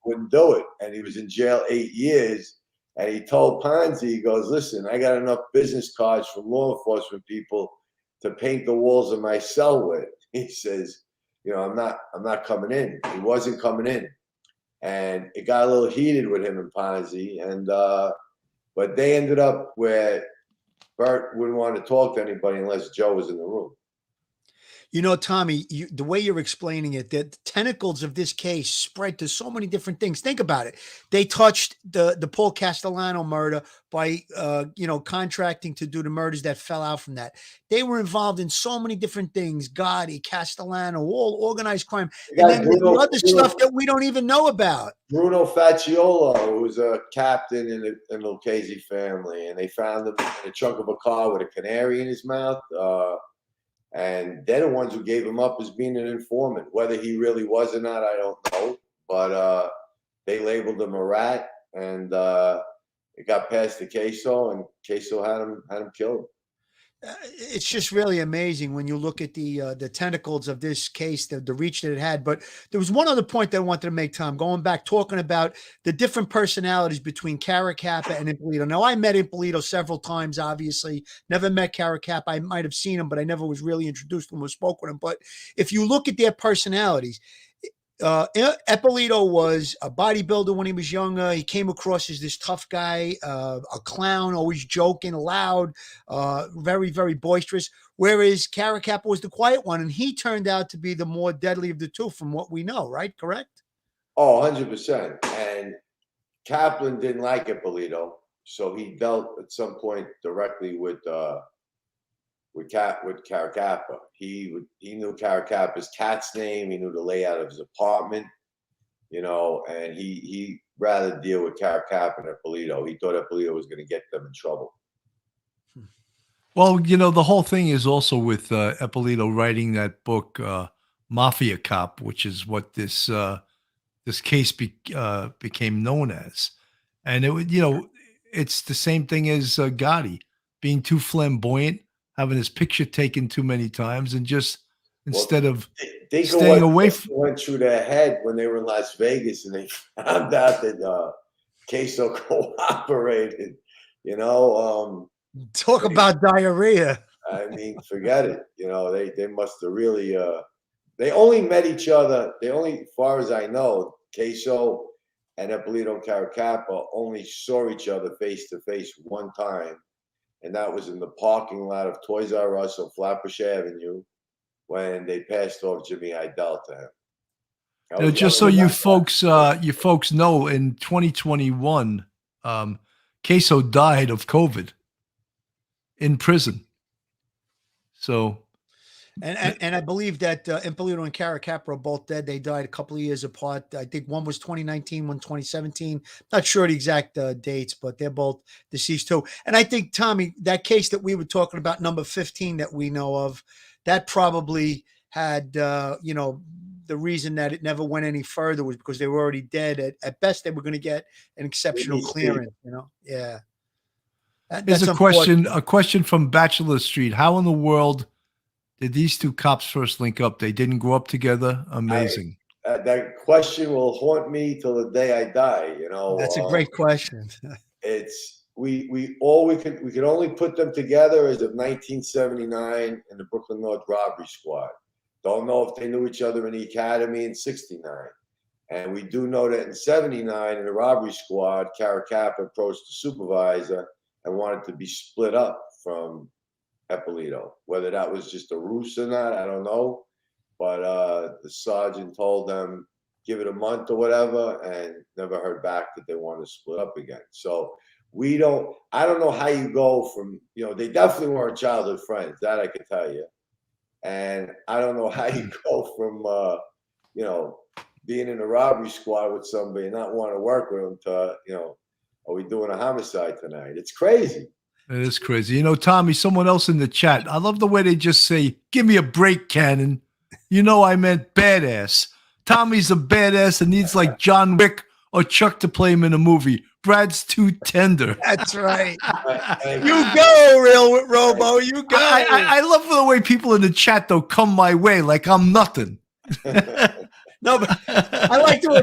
wouldn't do it. And he was in jail 8 years. And he told Ponzi, he goes, listen, I got enough business cards from law enforcement people to paint the walls of my cell with. He says, you know, I'm not coming in. He wasn't coming in. And it got a little heated with him and Ponzi. And but they ended up where Bert wouldn't want to talk to anybody unless Joe was in the room. You know, Tommy, the way you're explaining it, the tentacles of this case spread to so many different things. Think about it. They touched the Paul Castellano murder by, contracting to do the murders that fell out from that. They were involved in so many different things. Gotti, Castellano, all organized crime. And then the other stuff that we don't even know about. Bruno Facciolo, who was a captain in the Lucchese family, and they found him in a trunk of a car with a canary in his mouth. And they're the ones who gave him up as being an informant. Whether he really was or not, I don't know. But they labeled him a rat, and it got past to Casso, and Casso had him killed. It's just really amazing when you look at the tentacles of this case, the reach that it had. But there was one other point that I wanted to make, Tom, going back, talking about the different personalities between Caracappa and Eppolito. Now, I met Eppolito several times, obviously. Never met Caracappa. I might have seen him, but I never was really introduced to him or spoke with him. But if you look at their personalities, Eppolito was a bodybuilder when he was younger. He came across as this tough guy, a clown, always joking, loud, very, very boisterous. Whereas Caracappa was the quiet one, and he turned out to be the more deadly of the two from what we know, right? Correct? Oh, 100%. And Kaplan didn't like Eppolito, so he dealt at some point directly with Caracappa. He knew Caracappa's cat's name. He knew the layout of his apartment, and he rather deal with Caracappa and Eppolito. He thought Eppolito was going to get them in trouble. Well, the whole thing is also with Eppolito writing that book, Mafia Cop, which is what this case became known as. And it's the same thing as Gotti, being too flamboyant, having his picture taken too many times, and just instead of staying away from. Went through their head when they were in Las Vegas, and they found out that Casso cooperated. Talk about diarrhea. I mean, forget it. They must have really. They only met each other. As far as I know, Casso and Eppolito and Caracappa only saw each other face to face one time. And that was in the parking lot of Toys R Us on Flatbush Avenue when they passed off Jimmy Hydell to him. Just so you folks know, in 2021, Casso died of COVID in prison. So, and I believe that Eppolito and Caracappa are both dead. They died a couple of years apart. I think one was 2019, one 2017. Not sure the exact dates, but they're both deceased too. And I think, Tommy, that case that we were talking about, number 15 that we know of, that probably had, the reason that it never went any further was because they were already dead. At best, they were going to get an exceptional clearance, Yeah. There's a question from Bachelor Street. How in the world did these two cops first link up? They didn't grow up together. Amazing. That question will haunt me till the day I die. That's a great question. We could only put them together as of 1979 in the Brooklyn North Robbery Squad. Don't know if they knew each other in the academy in '69, and we do know that in '79 in the Robbery Squad, Caracappa approached the supervisor and wanted to be split up from Eppolito. Whether that was just a ruse or not, I don't know. But the sergeant told them, give it a month or whatever, and never heard back that they wanted to split up again. So I don't know how you go from, they definitely weren't childhood friends, that I can tell you. And I don't know how you go from, being in a robbery squad with somebody and not want to work with them to, are we doing a homicide tonight? It's crazy. It is crazy. Tommy, someone else in the chat, I love the way they just say, give me a break, Cannon. I meant badass. Tommy's a badass and needs like John Wick or Chuck to play him in a movie. Brad's too tender. That's right. You go, Real Robo. You go. I love the way people in the chat, though, come my way like I'm nothing. No, but I like the way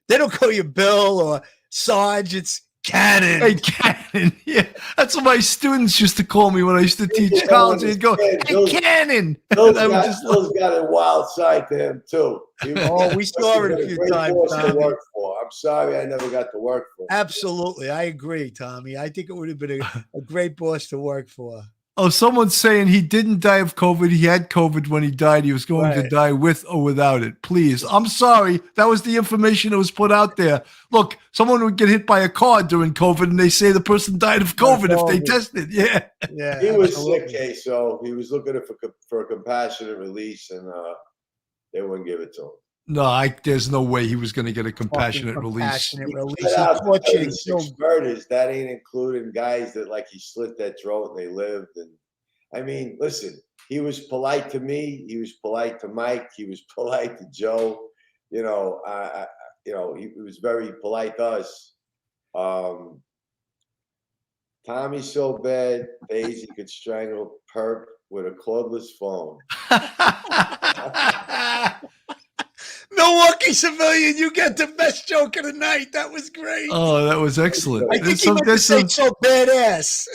they don't call you Bill or Sarge. It's Cannon. Hey, Cannon. Yeah, that's what my students used to call me when I used to teach college. They'd go, hey, Cannon. Bill's And I would just look. got a wild side to him, too. Oh, we saw it a few times, boss to Tommy. work for. I'm sorry I never got to work for him. Absolutely. I agree, Tommy. I think it would have been a great boss to work for. Oh, someone's saying he didn't die of COVID. He had COVID when he died. He was going to die with or without it. Please. I'm sorry. That was the information that was put out there. Look, someone would get hit by a car during COVID and they say the person died of COVID if they tested. Yeah. Yeah. He was sick, so he was looking for a compassionate release, and they wouldn't give it to him. No, there's no way he was going to get a compassionate release. Six murders, that ain't including guys that like he slit their throat and they lived. And I mean, listen, he was polite to me. He was polite to Mike. He was polite to Joe. You know, he was very polite to us. Tommy's so bad, Daisy could strangle Perp with a cordless phone. Milwaukee civilian, you get the best joke of the night. That was great. Oh, that was excellent. I think he meant to say so badass.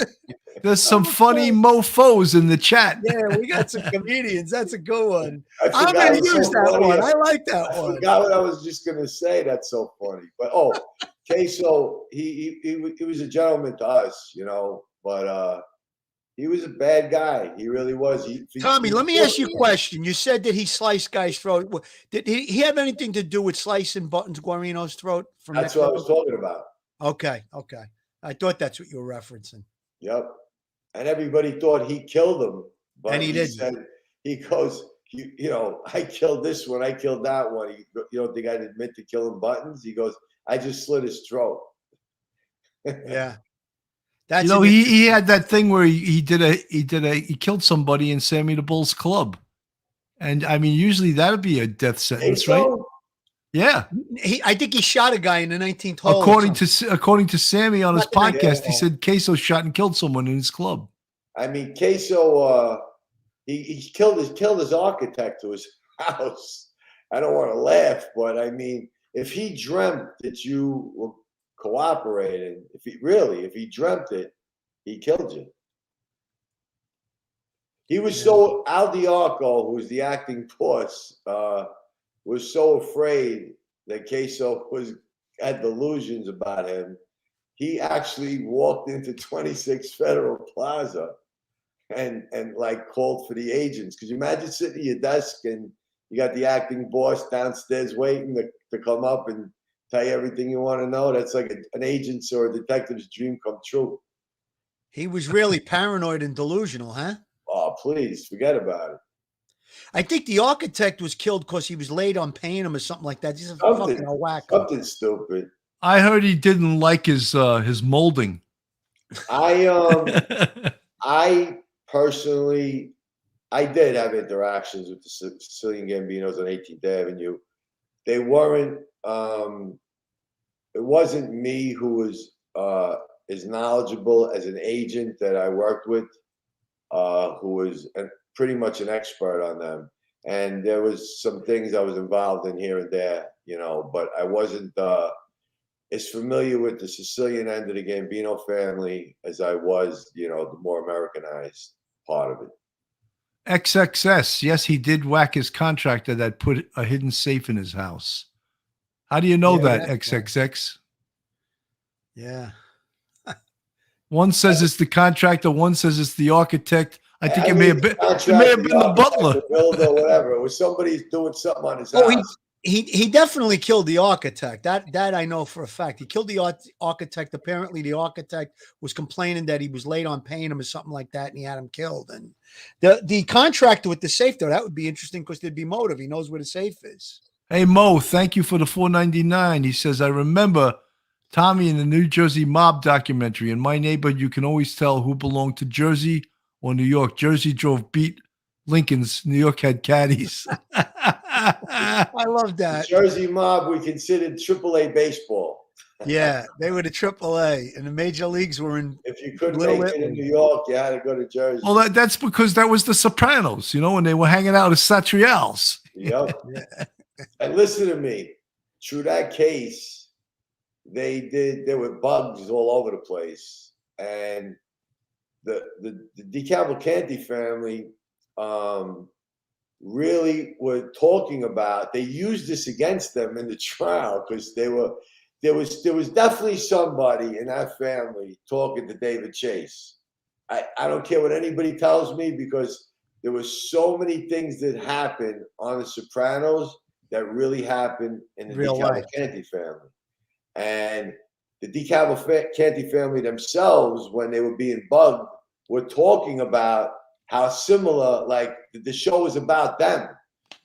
There's some funny mofos in the chat. Yeah, we got some comedians. That's a good one. I'm going to use that one. I like that one. I forgot what I was just going to say. That's so funny. But, Casso, he was a gentleman to us, you know, but he was a bad guy. He really was. Tommy, let me ask you a question. You said that he sliced guys' throat. Did he have anything to do with slicing Buttons Guarino's throat? That's what I was talking about. Okay. I thought that's what you were referencing. Yep. And everybody thought he killed him. But and he did. He goes, you know, I killed this one. I killed that one. You don't think I'd admit to killing Buttons? He goes, I just slit his throat. Yeah. That's he had that thing where he killed somebody in Sammy the Bull's club. And I mean, usually that'd be a death sentence, right? Yeah. I think he shot a guy in the 19th hole. According to Sammy on his podcast, he said Casso shot and killed someone in his club. I mean, Casso, he killed his architect to his house. I don't want to laugh, but I mean, if he dreamt that you were cooperating, if he dreamt it, he killed you. He was so Al Diarco, who was the acting boss, was so afraid that Casso had delusions about him. He actually walked into 26 Federal Plaza and like called for the agents. Could you imagine sitting at your desk and you got the acting boss downstairs waiting to come up and tell you everything you want to know? That's like an agent's or a detective's dream come true. He was really paranoid and delusional, huh? Oh, please, forget about it. I think the architect was killed because he was late on paying him or something like that. He's a fucking whack. Something stupid. I heard he didn't like his molding. I personally, I did have interactions with the Sicilian Gambinos on 18th Avenue. They weren't. It wasn't me who was as knowledgeable as an agent that I worked with, who was pretty much an expert on them. And there was some things I was involved in here and there, you know, but I wasn't as familiar with the Sicilian end of the Gambino family as I was, you know, the more Americanized part of it. XXS, yes, he did whack his contractor that put a hidden safe in his house. How do you know that, XXX? Yeah. One says it's the contractor, one says it's the architect. I think it may have been the butler. The builder, whatever. It was somebody doing something on his house. He definitely killed the architect. That I know for a fact. He killed the architect. Apparently, the architect was complaining that he was late on paying him or something like that, and he had him killed. And the contractor with the safe, though, that would be interesting because there'd be motive. He knows where the safe is. Hey, Mo, thank you for the $4.99. He says, I remember Tommy in the New Jersey Mob documentary. In my neighborhood, you can always tell who belonged to Jersey or New York. Jersey drove beat Lincoln's. New York had caddies. I love that. The Jersey Mob, we considered AAA baseball. Yeah, they were the AAA, and the major leagues were in. If you couldn't make it in New York, you had to go to Jersey. Well, that's because that was the Sopranos, you know, when they were hanging out at Satriale's. Yep. And listen to me. Through that case, there were bugs all over the place, and the DeCavalcanti family really were talking about. They used this against them in the trial because there was definitely somebody in that family talking to David Chase. I don't care what anybody tells me, because there was so many things that happened on The Sopranos that really happened in the DeCavalcanti family. And the DeCavalcanti family themselves, when they were being bugged, were talking about how similar, like the show was about them,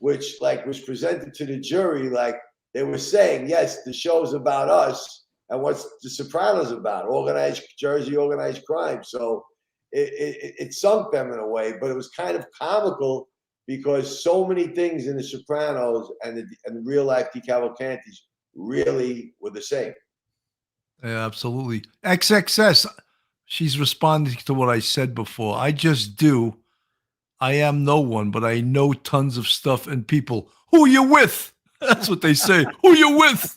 which like was presented to the jury. Like they were saying, yes, the show's about us. And what's The Sopranos about? Organized crime. So it sunk them in a way, but it was kind of comical because so many things in The Sopranos and the real life DeCavalcantis really were the same. Yeah, absolutely. XXS, she's responding to what I said before. I just do. I am no one, but I know tons of stuff and people. Who you with? That's what they say. Who you with?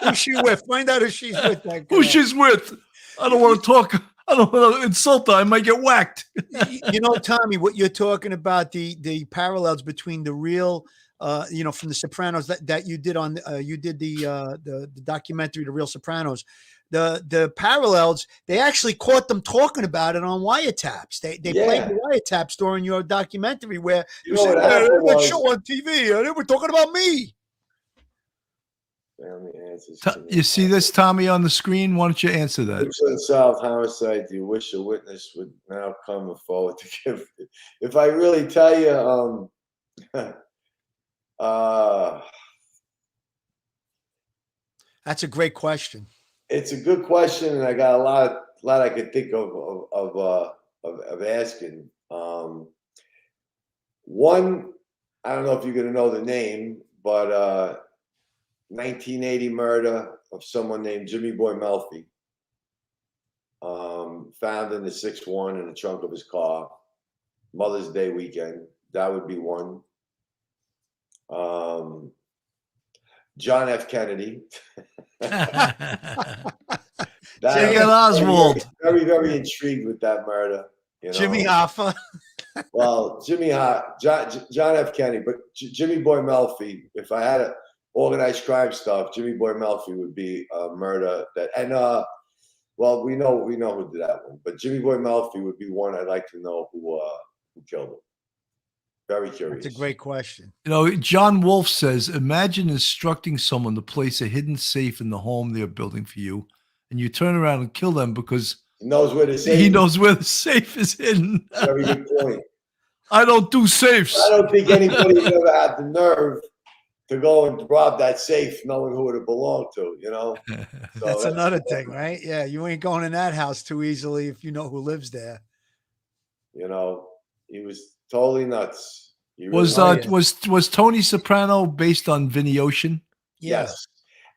Who's she with? Find out who she's with. That girl. Who she's with? I don't want to talk. I don't want to insult her. I might get whacked. You know, Tommy, what you're talking about, the parallels between the real, from The Sopranos that you did on, you did the documentary, The Real Sopranos. The parallels, they actually caught them talking about it on wiretaps. They played the wiretaps during your documentary where you said, that show on TV, and they were talking about me. You see this, Tommy, on the screen? Why don't you answer that? Which unsolved homicide do you wish a witness would now come forward to give? If I really tell you, that's a great question. It's a good question, and I got a lot I could think of asking. One, I don't know if you're gonna know the name, but 1980 murder of someone named Jimmy Boy Melfi, found in the 6-1 in the trunk of his car, Mother's Day weekend. That would be one. John F. Kennedy. Oswald. Very, very intrigued with that murder. You know? Jimmy Hoffa. Well, John F. Kennedy, but Jimmy Boy Melfi. If I had to organized crime stuff, Jimmy Boy Melfi would be a murder that, and well, we know who did that one, but Jimmy Boy Melfi would be one I'd like to know who killed him. Very curious. That's a great question. You know, John Wolfe says, imagine instructing someone to place a hidden safe in the home they're building for you, and you turn around and kill them because he knows where the safe. He knows where the safe is hidden. Very good point. I don't do safes. I don't think anybody would ever have the nerve to go and rob that safe knowing who it belonged to, you know? So that's another thing, right? Yeah, you ain't going in that house too easily if you know who lives there. You know, he was totally nuts. Was Tony Soprano based on Vinny Ocean? Yes.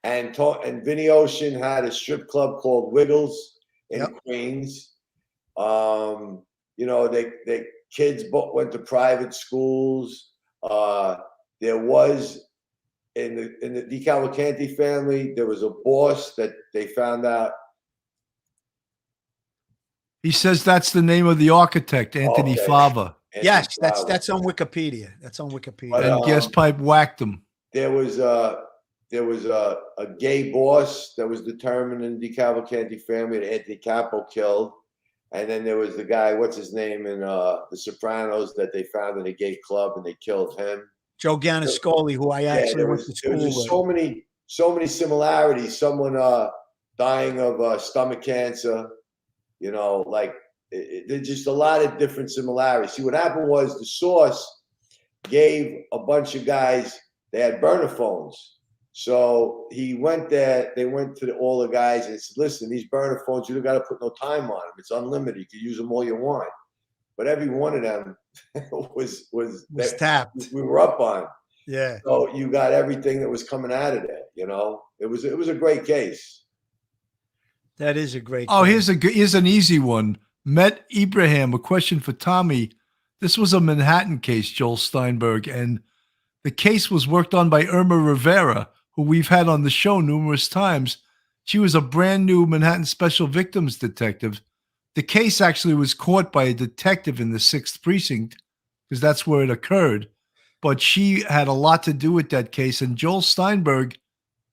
And Vinny Ocean had a strip club called Wiggles in Queens. You know, they kids went to private schools. There was in the DeCavalcanti family, there was a boss that they found out. He says that's the name of the architect, Anthony Fava. Yes, that's on Wikipedia. That's on Wikipedia. But, and Gaspipe whacked him. There was a gay boss that was determined in the DeCavalcanti family that Anthony Capo killed. And then there was the guy, what's his name, in The Sopranos that they found in a gay club and they killed him. Joe Ganascoli, who I actually went to school with. So many similarities. Someone dying of stomach cancer, you know, like there's just a lot of different similarities. See, what happened was the source gave a bunch of guys, they had burner phones. So he went there, they went to all the guys and said, listen, these burner phones, you don't got to put no time on them. It's unlimited. You can use them all you want. But every one of them was tapped. We were up on. Yeah. So you got everything that was coming out of there, you know. It was a great case. That is a great case. Here's an easy one. Met Ibrahim, a question for Tommy. This was a Manhattan case, Joel Steinberg, and the case was worked on by Irma Rivera, who we've had on the show numerous times. She was a brand new Manhattan Special Victims detective. The case actually was caught by a detective in the 6th precinct because that's where it occurred. But she had a lot to do with that case. And Joel Steinberg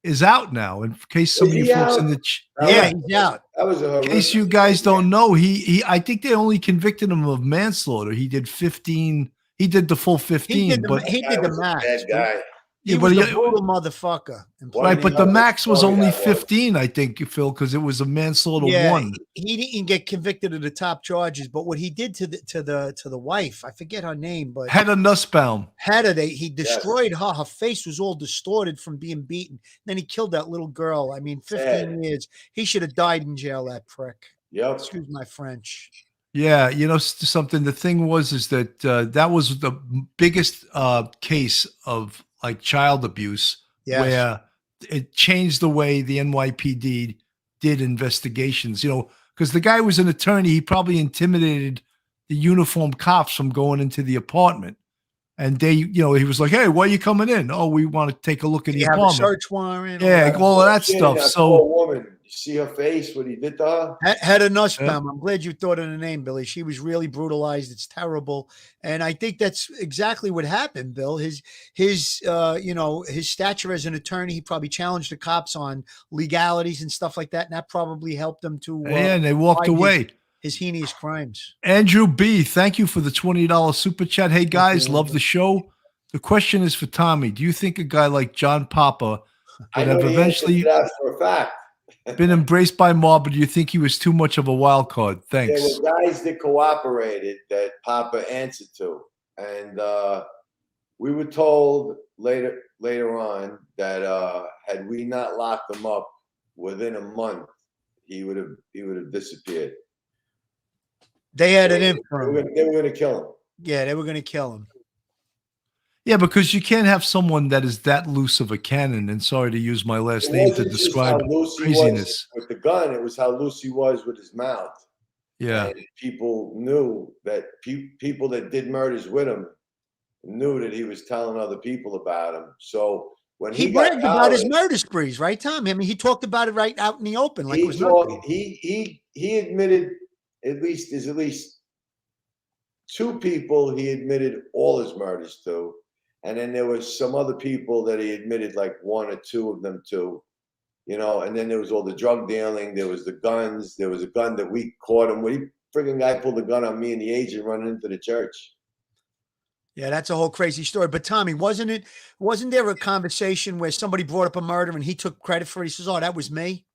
is out now. In case some Is of you he folks in out? the Yeah, he's out. That was a in horrific. case you guys don't know, he I think they only convicted him of manslaughter. He did 15. He did the full 15, but He Guy did the was a max. bad guy. He yeah, was but a brutal motherfucker. in Right, right, plain but the English. max was story only that was. 15, I think, Phil, because it was a manslaughter Yeah, one. he didn't get convicted of the top charges, but what he did to the wife, I forget her name, but Hedda Nussbaum. he destroyed her. Her face was all distorted from being beaten. Then he killed that little girl. I mean, 15 years. He should have died in jail, that prick. Yep. Excuse my French. Yeah, you know something. The thing was is that that was the biggest case of like child abuse, Yes. where it changed the way the NYPD did investigations. You know, because the guy was an attorney, he probably intimidated the uniformed cops from going into the apartment, and they, you know, he was like, "Hey, why are you coming in? Oh, we want to take a look at the You have a apartment." search warrant. Yeah, all of that Shit, stuff. that So poor woman. You see her face? What he did to her? Hedda Nussbaum. I'm glad you thought of the name, Billy. She was really brutalized. It's terrible, and I think that's exactly what happened, Bill. His you know, his stature as an attorney, he probably challenged the cops on legalities and stuff like that, and that probably helped him to yeah, and they walked hide away. his heinous crimes. Andrew B, thank you for the $20 super chat. Hey guys, love the show. The question is for Tommy. Do you think a guy like John Papa I would know have the answer to eventually that for a fact. been embraced by mob, or do you think he was too much of a wild card? There Thanks. were guys that cooperated that Papa answered to, and we were told later on that had we not locked him up within a month, he would have disappeared. They had it in They for were him. going to kill him. Yeah, they were going to kill him. Yeah, because you can't have someone that is that loose of a cannon, and sorry to use my last It name to wasn't just how describe loose he craziness. was with the gun; it was how loose he was with his mouth. Yeah. And people knew that people that did murders with him knew that he was telling other people about him. So when He got bragged about his collared, murder sprees, right, Tom? I mean, he talked about it right out in the open, like it he was talked, nothing. he admitted there's at least 2 people he admitted all his murders to, and then there was some other people that he admitted like 1 or 2 of them to. You know, and then there was all the drug dealing. There was the guns. There was a gun that we caught him. He friggin' guy pulled a gun on me and the agent running into the church. Yeah, that's a whole crazy story. But Tommy, wasn't there a conversation where somebody brought up a murder and he took credit for it? He says, "Oh, that was me."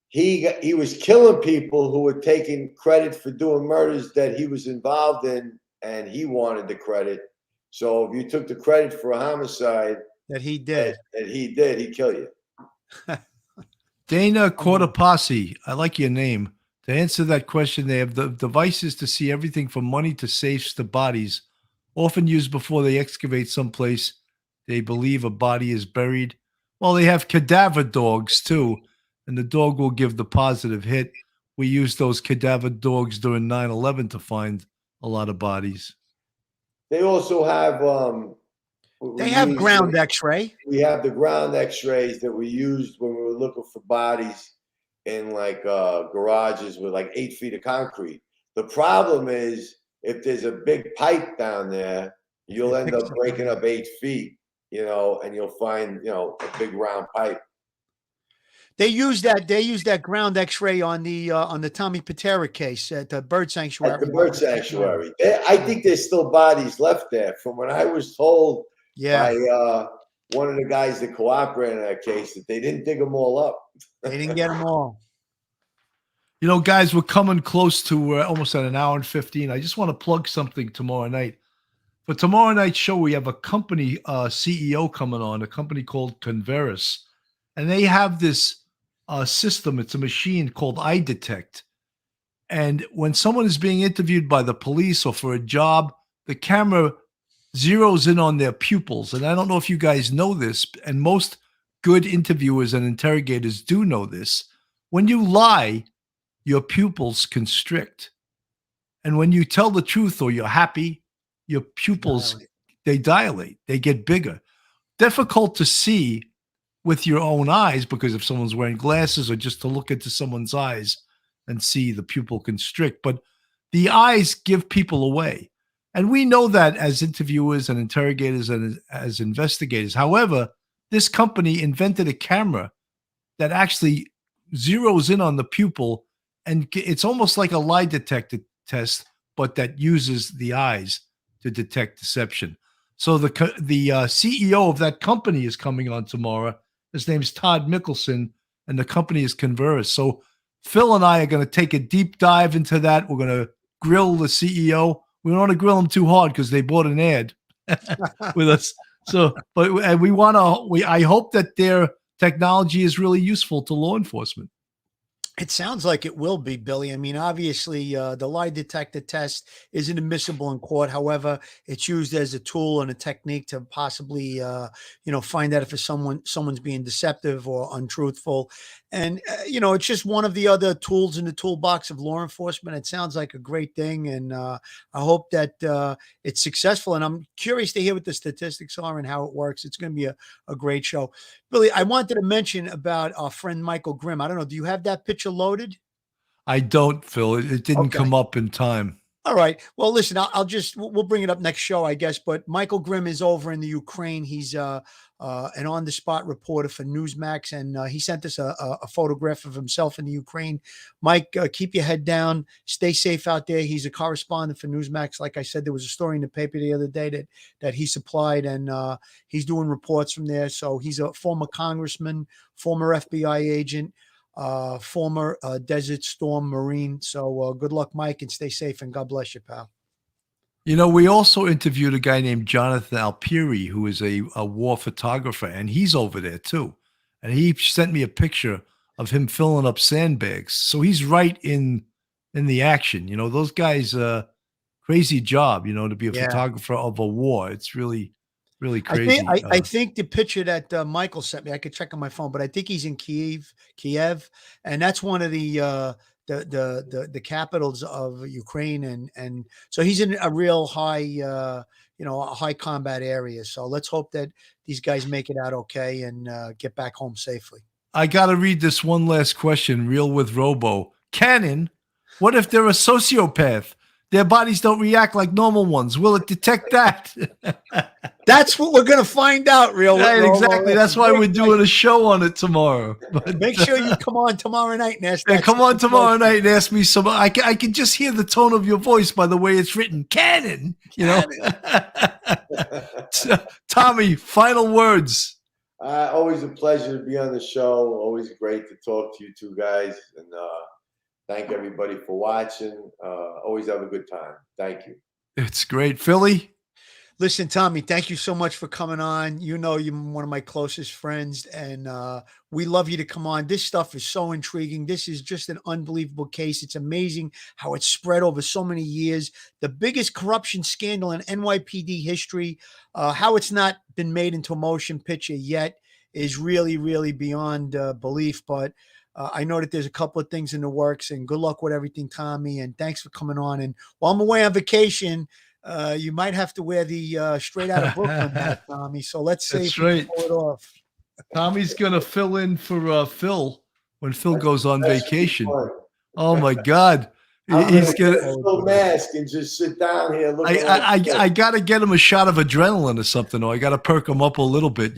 He was killing people who were taking credit for doing murders that he was involved in, and he wanted the credit. So if you took the credit for a homicide That he did. that he did, he'd kill you. Dana Cortopassi, I like your name. To answer that question, they have the devices to see everything from money to safes to bodies, often used before they excavate someplace they believe a body is buried. Well, they have cadaver dogs too, and the dog will give the positive hit. We used those cadaver dogs during 9/11 to find a lot of bodies. They also have They have ground X-ray. We have the ground X-rays that we used when we were looking for bodies in like garages with like 8 feet of concrete. The problem is if there's a big pipe down there, you'll end up breaking up 8 feet, you know, and you'll find, you know, a big round pipe. They use that ground X-ray on the Tommy Patera case at the bird sanctuary. At the bird sanctuary. I think there's still bodies left there. From what I was told by one of the guys that cooperated in that case, that they didn't dig them all up. They didn't get them all. You know, guys, we're coming close to almost at an hour and 15. I just want to plug something tomorrow night. For tomorrow night's show, we have a company CEO coming on, a company called Converis. And they have this system. It's a machine called iDetect. And when someone is being interviewed by the police or for a job, the camera zeroes in on their pupils. And I don't know if you guys know this, and most good interviewers and interrogators do know this. When you lie, your pupils constrict. And when you tell the truth or you're happy, your pupils, they dilate, they get bigger. Difficult to see with your own eyes, because if someone's wearing glasses or just to look into someone's eyes and see the pupil constrict. But the eyes give people away. And we know that as interviewers and interrogators and as investigators. However, this company invented a camera that actually zeroes in on the pupil, and it's almost like a lie detector test, but that uses the eyes to detect deception. So the CEO of that company is coming on tomorrow. His name's Todd Mickelson, and the company is Converse. So Phil and I are going to take a deep dive into that. We're going to grill the CEO. We don't want to grill them too hard because they bought an ad with us. So, but we want to. I hope that their technology is really useful to law enforcement. It sounds like it will be, Billy. I mean, obviously, the lie detector test isn't admissible in court. However, it's used as a tool and a technique to possibly, find out if someone's being deceptive or untruthful. And, it's just one of the other tools in the toolbox of law enforcement. It sounds like a great thing. And I hope that it's successful. And I'm curious to hear what the statistics are and how it works. It's going to be a great show. Billy, I wanted to mention about our friend Michael Grimm. I don't know. Do you have that picture loaded? I don't, Phil. It didn't come up in time. All right. Well, listen, we'll bring it up next show, I guess. But Michael Grimm is over in the Ukraine. He's an on-the-spot reporter for Newsmax, and he sent us a photograph of himself in the Ukraine. Mike, keep your head down. Stay safe out there. He's a correspondent for Newsmax. Like I said, there was a story in the paper the other day that he supplied, and he's doing reports from there. So he's a former congressman, former FBI agent, former Desert Storm Marine. So good luck, Mike, and stay safe, and God bless you, pal. We also interviewed a guy named Jonathan Alpieri, who is a war photographer, and he's over there too. And he sent me a picture of him filling up sandbags. So he's right in the action. Those guys, crazy job, to be a photographer of a war. It's really, really crazy. I think the picture that Michael sent me, I could check on my phone, but I think he's in Kiev, and that's one of the capitals of Ukraine, and so he's in a real high, a high combat area. So let's hope that these guys make it out okay and get back home safely. I got to read this one last question, real with Robo. Cannon, what if they're a sociopath? Their bodies don't react like normal ones. Will it detect that? That's what we're going to find out, real. Right, exactly. That's why we're doing a show on it tomorrow. But make sure you come on tomorrow night and ask. Yeah, come on tomorrow night and ask me some. I can just hear the tone of your voice by the way it's written. Cannon, Tommy, final words. Always a pleasure to be on the show. Always great to talk to you two guys, and thank everybody for watching. Always have a good time. Thank you. It's great. Philly? Listen, Tommy, thank you so much for coming on. You're one of my closest friends, and we love you to come on. This stuff is so intriguing. This is just an unbelievable case. It's amazing how it's spread over so many years. The biggest corruption scandal in NYPD history, how it's not been made into a motion picture yet is really, really beyond belief. But I know that there's a couple of things in the works, and good luck with everything, Tommy. And thanks for coming on. And while I'm away on vacation, you might have to wear the straight out of Brooklyn hat, Tommy. So let's see if we can pull it off. Tommy's going to fill in for Phil when Phil goes on vacation. Oh, my God. He's going to mask and just sit down here. I got to get him a shot of adrenaline or something, or I got to perk him up a little bit,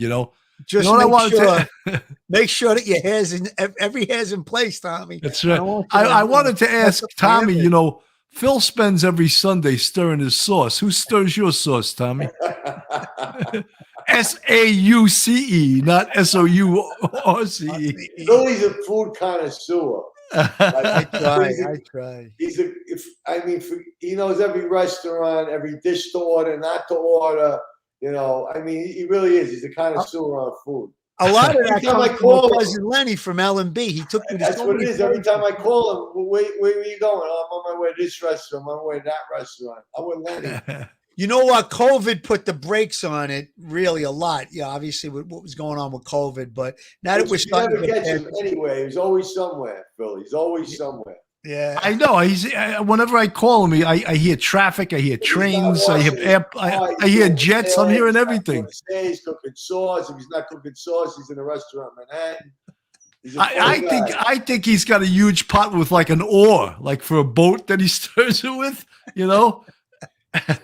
Just make sure that your every hair's in place, Tommy. That's right. I wanted to ask Tommy, Phil spends every Sunday stirring his sauce. Who stirs your sauce, Tommy? SAUCE, not SOURCE. Billy's a food connoisseur. I try. He knows every restaurant, every dish to order, not to order. He really is. He's a connoisseur on food. A lot of that comes from cousin Lenny from L&B. He took me to That's what it is. Every time I call him, where are you going? Oh, I'm on my way to this restaurant. I'm on my way to that restaurant. I'm with Lenny. You know what? COVID put the brakes on it really a lot. Yeah, obviously with what was going on with COVID, but now that we're starting to get him anyway. He's always somewhere, Phil. He's always somewhere. Yeah. I know. Whenever I call him, I hear traffic, I hear trains, I hear jets. I'm hearing everything. He's cooking sauce. If he's not cooking sauce, he's in a restaurant in Manhattan. I think he's got a huge pot with like an oar, like for a boat that he stirs it with. You know.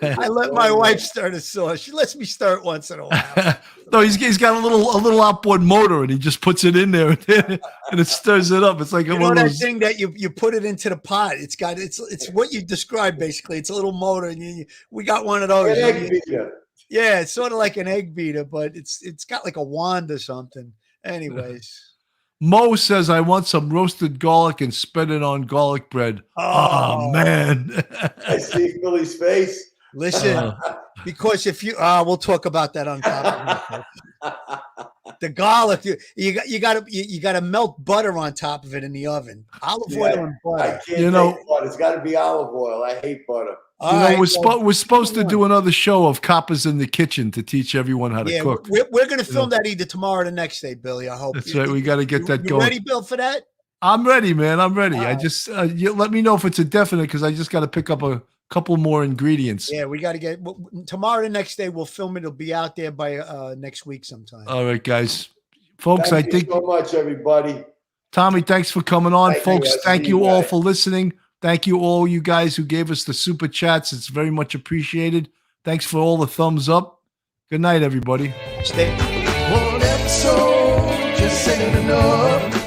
I let my wife stir the sauce. She lets me stir it once in a while. No, he's got a little outboard motor, and he just puts it in there, and it stirs it up. It's like you know that thing that you put it into the pot. It's what you described basically. It's a little motor, and we got one of those. An egg beater. Yeah, it's sort of like an egg beater, but it's got like a wand or something. Anyways. Mo says, I want some roasted garlic and spread it on garlic bread. Oh man. I see Billy's face. Listen, because if you we'll talk about that on top of it. The garlic, you gotta melt butter on top of it in the oven. Olive oil and butter. I can't take butter. It's gotta be olive oil. I hate butter. We're supposed to do another show of Kappas in the kitchen to teach everyone how to cook. We're going to film that either tomorrow or the next day, Billy. I hope. That's right. We got to get that going. You ready, Bill, for that? I'm ready, man. I'm ready. I just you let me know if it's a definite because I just got to pick up a couple more ingredients. Yeah, we got to get tomorrow or the next day. We'll film it. It'll be out there by next week sometime. All right, guys. Folks, Thank you so much, everybody. Tommy, thanks for coming on. Folks, thank you all for listening. Thank you all you guys who gave us the super chats. It's very much appreciated. Thanks for all the thumbs up. Good night, everybody. Stay. One episode just ain't enough.